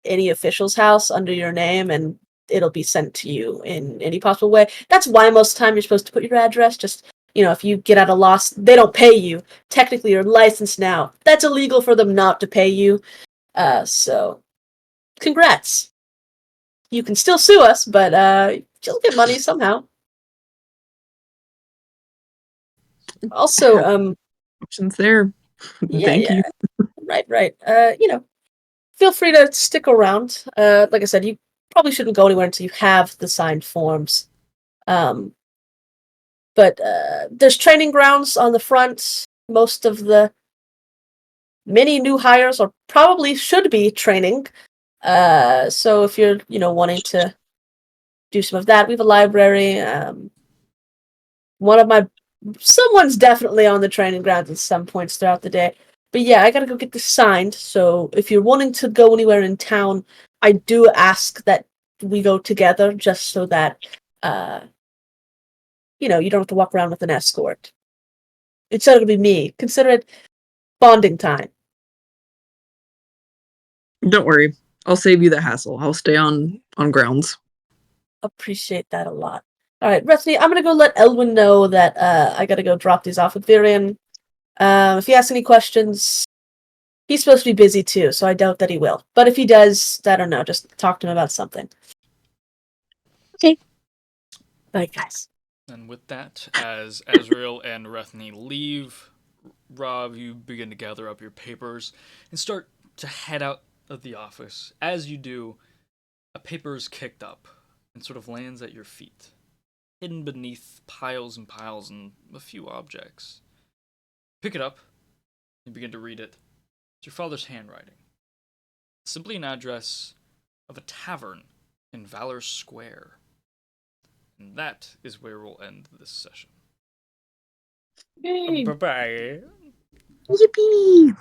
any official's house under your name, and it'll be sent to you in any possible way. That's why most of the time you're supposed to put your address. Just, if you get at a loss, they don't pay you. Technically, you're licensed now. That's illegal for them not to pay you. So, congrats. You can still sue us, but you'll get money somehow. Also, Options there. Thank you. Right. Feel free to stick around. Like I said, you probably shouldn't go anywhere until you have the signed forms. But there's training grounds on the front. Most of the many new hires are probably should be training. So if you're, wanting to do some of that, we have a library. Someone's definitely on the training grounds at some points throughout the day. But yeah, I gotta go get this signed. So if you're wanting to go anywhere in town, I do ask that we go together, just so that you don't have to walk around with an escort. Instead, it'll be me. Consider it bonding time. Don't worry. I'll save you the hassle. I'll stay on grounds. Appreciate that a lot. All right, Rethny, I'm gonna go let Elwyn know that I gotta go drop these off with Virian. If he asks any questions, he's supposed to be busy too, so I doubt that he will. But if he does, I don't know, just talk to him about something. Okay. Bye, guys. And with that, as Azrael and Rethny leave, Rob, you begin to gather up your papers and start to head out of the office. As you do, a paper is kicked up and sort of lands at your feet, hidden beneath piles and piles and a few objects. Pick it up and begin to read it. It's your father's handwriting. Simply an address of a tavern in Valor Square. And that is where we'll end this session. Yay. Bye-bye. Yippee!